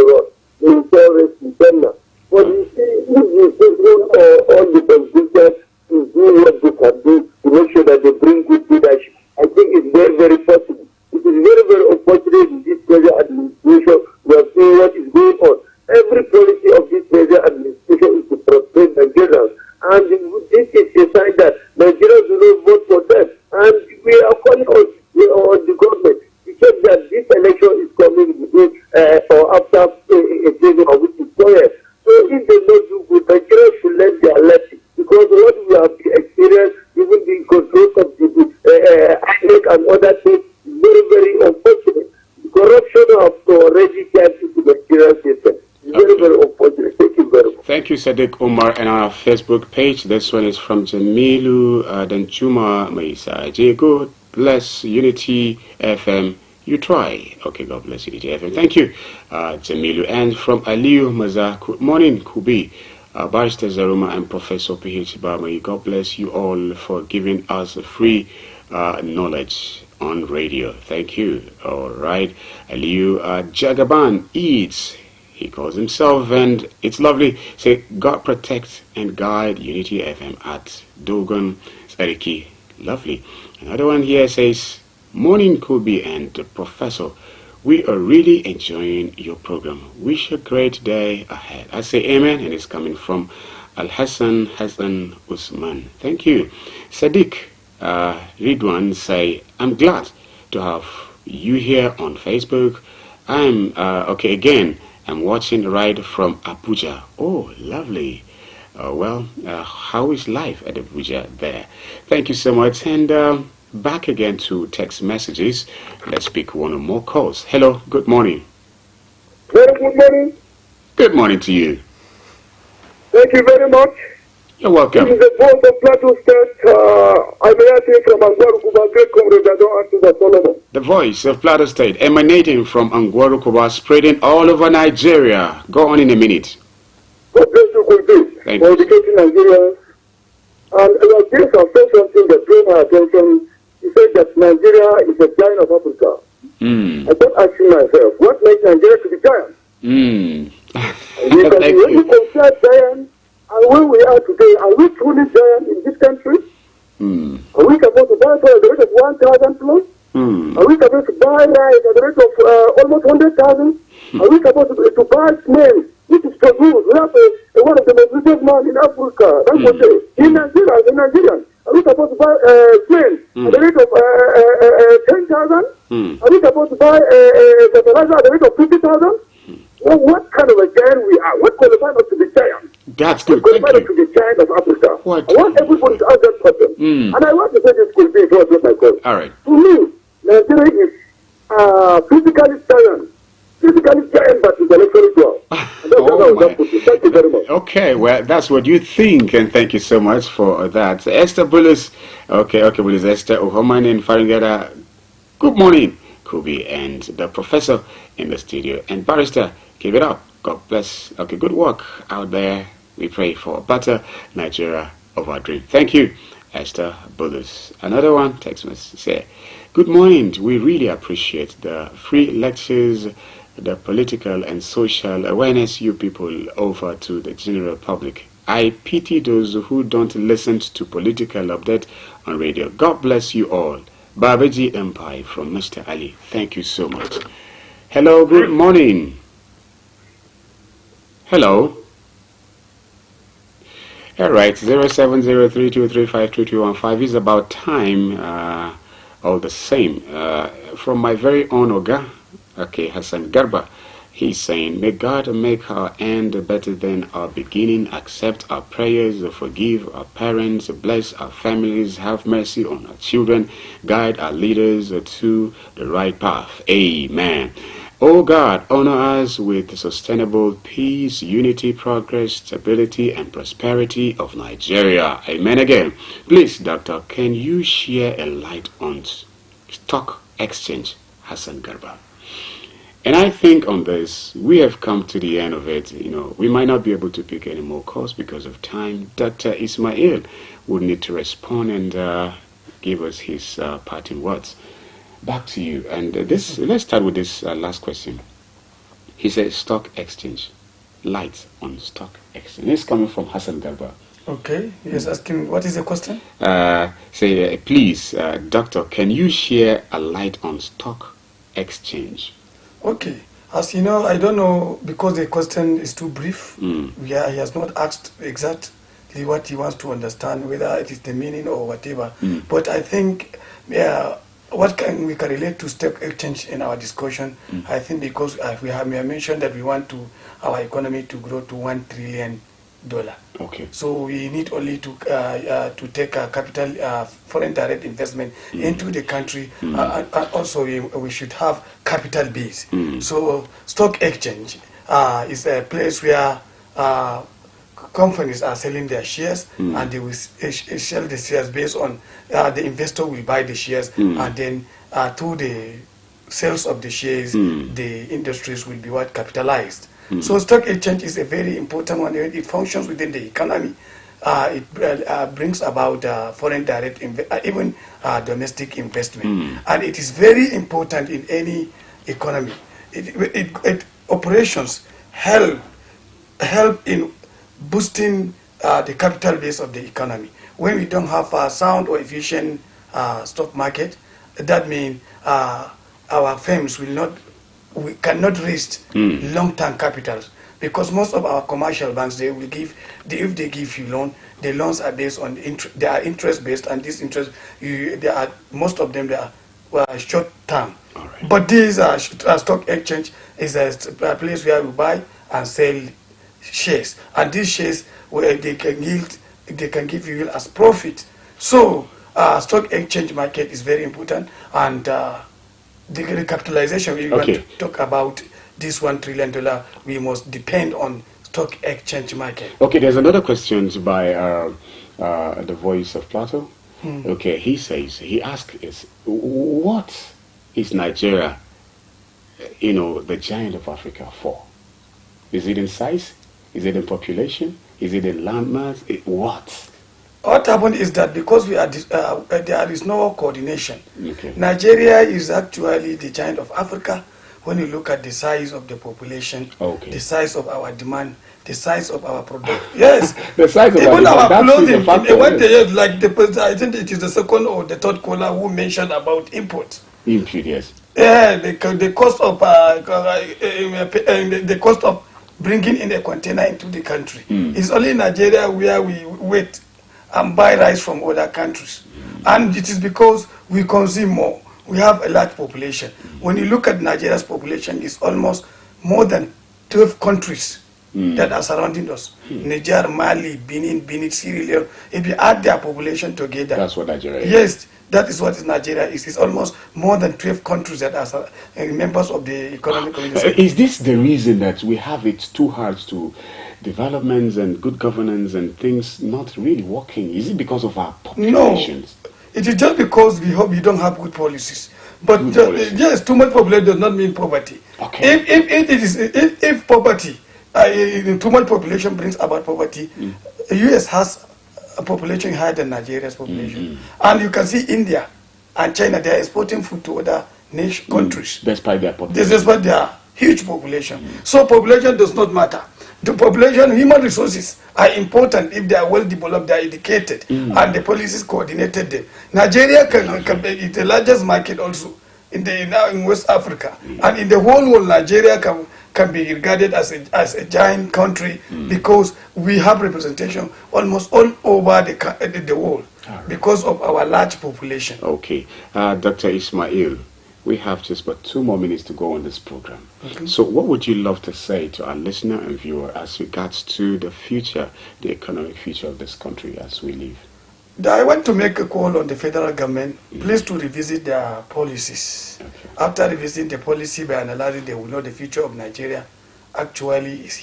Speaker 9: the terrorists in Ghana. But you see, if you take all the politicians to do what they can do to make sure that they bring good leadership, I think it's very, very possible. It is very, very unfortunate in this present administration. We are seeing what is going on. Every policy of this present administration is to protect Nigerians. And this is a sign that Nigerians do not vote for them. And we are calling on the government to check that this election is coming within or after a season of which is quiet. So if they don't do good, Nigerians should learn their lesson. Because what we have experienced, even the control of the INEC and other things, is very, very unfortunate. The corruption of already came into the Nigerian system. It's very, very unfortunate. Thank you very much.
Speaker 2: Thank you, Sadiq Umar. And our Facebook page, this one is from Jamilu Danchuma Maisa. God bless Unity FM. You try. Okay, God bless Unity FM. Thank you, Jamilu. And from Aliyu Maza, good morning, Kubi. Barrister Zaruma and Professor PH Bama, God bless you all for giving us free knowledge on radio. Thank you. All right. Aliyu Jagaban Eats, he calls himself, and it's lovely. Say, God protect and guide Unity FM at Dogon Sariki. Lovely. Another one here says, morning, Kubi and Professor. We are really enjoying your program. Wish a great day ahead. I say amen, and it's coming from Al-Hassan Hassan Usman. Thank you. Sadiq Ridwan say, I'm glad to have you here on Facebook. I'm, okay, again, I'm watching right from Abuja. Oh, lovely. How is life at Abuja there? Thank you so much. And back again to text messages. Let's pick one or more calls. Hello, good morning.
Speaker 9: Very good morning.
Speaker 2: Good morning to you.
Speaker 9: Thank you very much.
Speaker 2: You're welcome.
Speaker 9: This is the voice of Plateau State. I'm here from Angwarukuba, great comrade. I don't answer the Solomon.
Speaker 2: The voice of Plateau State emanating from Angwarukuba, spreading all over Nigeria. Go on in a minute.
Speaker 9: God bless you, good day.
Speaker 2: Thank
Speaker 9: For
Speaker 2: you.
Speaker 9: educating Nigerians. And this has said something that drew my attention. He said that Nigeria is a giant of Africa. I kept asking myself, what makes Nigeria to be giant? When you compare giant and where we are today, are we truly giant in this country? Are we supposed to buy for at the rate of 1,000 plus? Are we supposed to buy rice at the rate of almost 100,000? Are we supposed to buy cement, which is produced? We have one of the most richest men in Africa. That's what they in Nigeria, as a Nigerian. Are we supposed to buy cement at the rate of 10,000? Are we supposed to buy fertilizer at the rate of 50,000? Well, what kind of a giant we are? What qualifies us to be giant?
Speaker 2: That's good.
Speaker 9: What qualifies us to be giant of Africa?
Speaker 2: What?
Speaker 9: I want everybody to ask that question. And I want to say this could be what my call.
Speaker 2: All right.
Speaker 9: To me, Nigeria is physically giant. Physically giant, but intellectually dull. Thank you very much.
Speaker 2: Okay, well, that's what you think, and thank you so much for that. Esther Bullis, Bullis, Esther Ohoman and Faringada, good morning, Kubi, and the professor in the studio, and Barrister, keep it up. God bless. Okay, good work out there. We pray for a better Nigeria of our dream. Thank you, Esther Bullis. Another one, text message, say, good morning. We really appreciate the free lectures, the political and social awareness you people offer to the general public. I pity those who don't listen to political update on radio. God bless you all. Babaji Empire from Mr. Ali. Thank you so much. Hello, good morning. Hello. All right, 0703235215 is about time, all the same. From my very own Oga, Hassan Garba, he's saying, may God make our end better than our beginning, accept our prayers, forgive our parents, bless our families, have mercy on our children, guide our leaders to the right path. Amen. Oh God, honor us with sustainable peace, unity, progress, stability, and prosperity of Nigeria. Amen again. Please, Doctor, can you share a light on stock exchange, Hassan Garba? And I think on this, we have come to the end of it. You know, we might not be able to pick any more calls because of time. Dr. Ismail would need to respond and give us his parting words. Back to you. And let's start with this last question. He says stock exchange. Light on stock exchange. It's coming from Hassan Garba.
Speaker 6: Okay, he's asking, what is the question?
Speaker 2: Please, Doctor, can you share a light on stock exchange?
Speaker 6: Okay, as you know, I don't know, because the question is too brief. He has not asked exactly what he wants to understand, whether it is the meaning or whatever. But I think what we can relate to stock exchange in our discussion, I think because we have mentioned that we want our economy to grow to $1 trillion.
Speaker 2: Okay.
Speaker 6: So we need only to take a capital foreign direct investment into the country, and also we should have capital base. So stock exchange is a place where companies are selling their shares, and they will sell the shares based on the investor will buy the shares, and then through the sales of the shares, the industries will be capitalized. So stock exchange is a very important one. It functions within the economy. It brings about foreign direct even domestic investment, and it is very important in any economy. It operations help in boosting the capital base of the economy. When we don't have a sound or efficient stock market, that means our firms we cannot raise long-term capitals because most of our commercial banks, they will give, if they give you loan, the loans are based on they are interest based, and this interest, they are, most of them, they are short term. Right. But this stock exchange is a place where we buy and sell shares, and these shares where they can give you as profit. So stock exchange market is very important, and the capitalization, we want to talk about this $1 trillion, we must depend on stock exchange market.
Speaker 2: Okay, there's another question by the voice of Plateau. Okay, he asks, what is Nigeria, the giant of Africa for? Is it in size? Is it in population? Is it in landmass? What?
Speaker 6: What happened is that because we are there is no coordination. Okay. Nigeria is actually the giant of Africa when you look at the size of the population, the size of our demand, the size of our product. Yes,
Speaker 2: the size of
Speaker 6: even our clothing. I think it is the second or the third caller who mentioned about import.
Speaker 2: Import, yes.
Speaker 6: Yeah, the cost of the cost of bringing in a container into the country. It's only Nigeria where we wait and buy rice from other countries, and it is because we consume more. We have a large population. When you look at Nigeria's population, it's almost more than 12 countries that are surrounding us. Niger, Mali, Benin, Sierra Leone. If you add their population together,
Speaker 2: that's what Nigeria is.
Speaker 6: Yes, that is what Nigeria is. It's almost more than 12 countries that are members of the economic community.
Speaker 2: Is this the reason that we have it too hard to developments and good governance and things not really working? Is it because of our populations?
Speaker 6: No, it is just because we don't have good policies. But yes, too much population does not mean poverty. Okay. If poverty, too much population brings about poverty, the U.S. has a population higher than Nigeria's population. And you can see India and China, they are exporting food to other countries.
Speaker 2: Despite their population.
Speaker 6: Despite their huge population. So population does not matter. The population, human resources are important if they are well developed, they are educated, and the policies coordinated them. Nigeria can be the largest market also in West Africa, and in the whole world, Nigeria can be regarded as a giant country because we have representation almost all over the world because of our large population.
Speaker 2: Okay, Dr. Ismail, we have just but 2 more minutes to go on this program. Okay. So what would you love to say to our listener and viewer as regards to the future, the economic future of this country as we live?
Speaker 6: I want to make a call on the federal government, please to revisit their policies. Okay. After revisiting the policy by analyzing, they will know the future of Nigeria actually is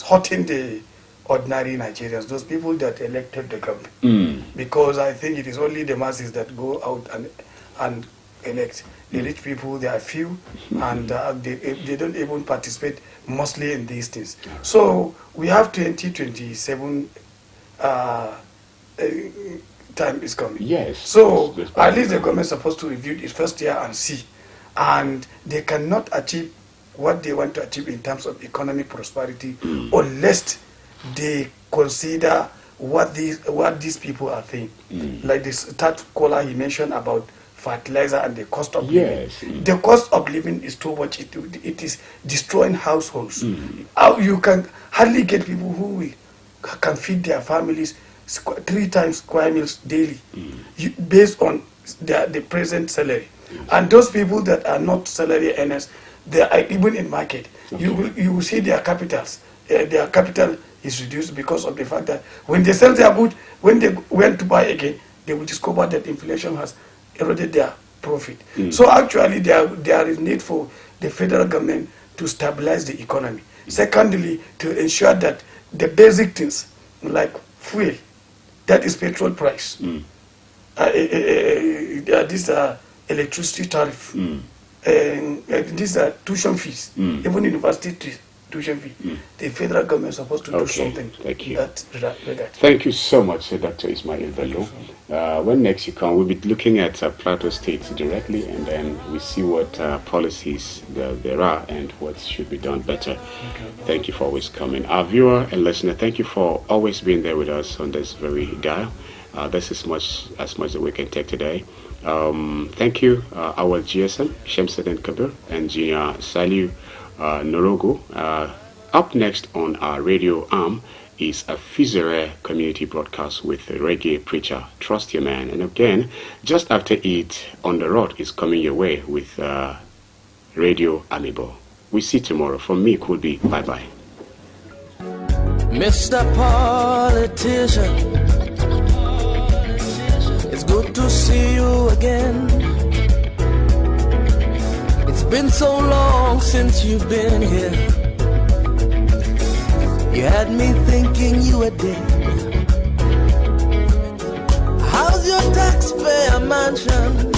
Speaker 6: hurting the ordinary Nigerians, those people that elected the government. Because I think it is only the masses that go out and elect. The rich people, they are few, and they don't even participate mostly in these things. So we have 2027 time is coming.
Speaker 2: Yes.
Speaker 6: So at least the government is supposed to review its first year and see. And they cannot achieve what they want to achieve in terms of economic prosperity unless they consider what these people are saying. Like this third caller he mentioned about fertilizer and the cost of living. The cost of living is too much. It is destroying households. You can hardly get people who can feed their families 3 times square meals daily based on the present salary. And those people that are not salary earners, they are even in market. You will see their capitals. Their capital is reduced because of the fact that when they sell their goods, when they went to buy again, they will discover that inflation has eroded their profit. So actually there is need for the federal government to stabilize the economy. Secondly, to ensure that the basic things like fuel, that is petrol price, these are electricity tariff, these are tuition fees, even university tuition fee. The federal government is supposed to do something.
Speaker 2: Thank you.
Speaker 6: That.
Speaker 2: Thank you so much, Dr. Ismail Bello. When next you come, we'll be looking at Plateau State directly, and then we see what policies there are and what should be done better. Thank you for always coming. Our viewer and listener, thank you for always being there with us on this very dial. This is as much as we can take today. Thank you, our GSM, Shamsuddin Kabir, Engineer Saliu, Norogo. Up next on our radio arm is a Fizere community broadcast with a reggae preacher, Trust Your Man. And again, just after it, On the Road is coming your way with Radio Amiibo. We see tomorrow. From me, could be bye-bye.
Speaker 1: Mr. Politician, it's good to see you again. It's been so long since you've been here. You had me thinking you were dead. How's your taxpayer mansion?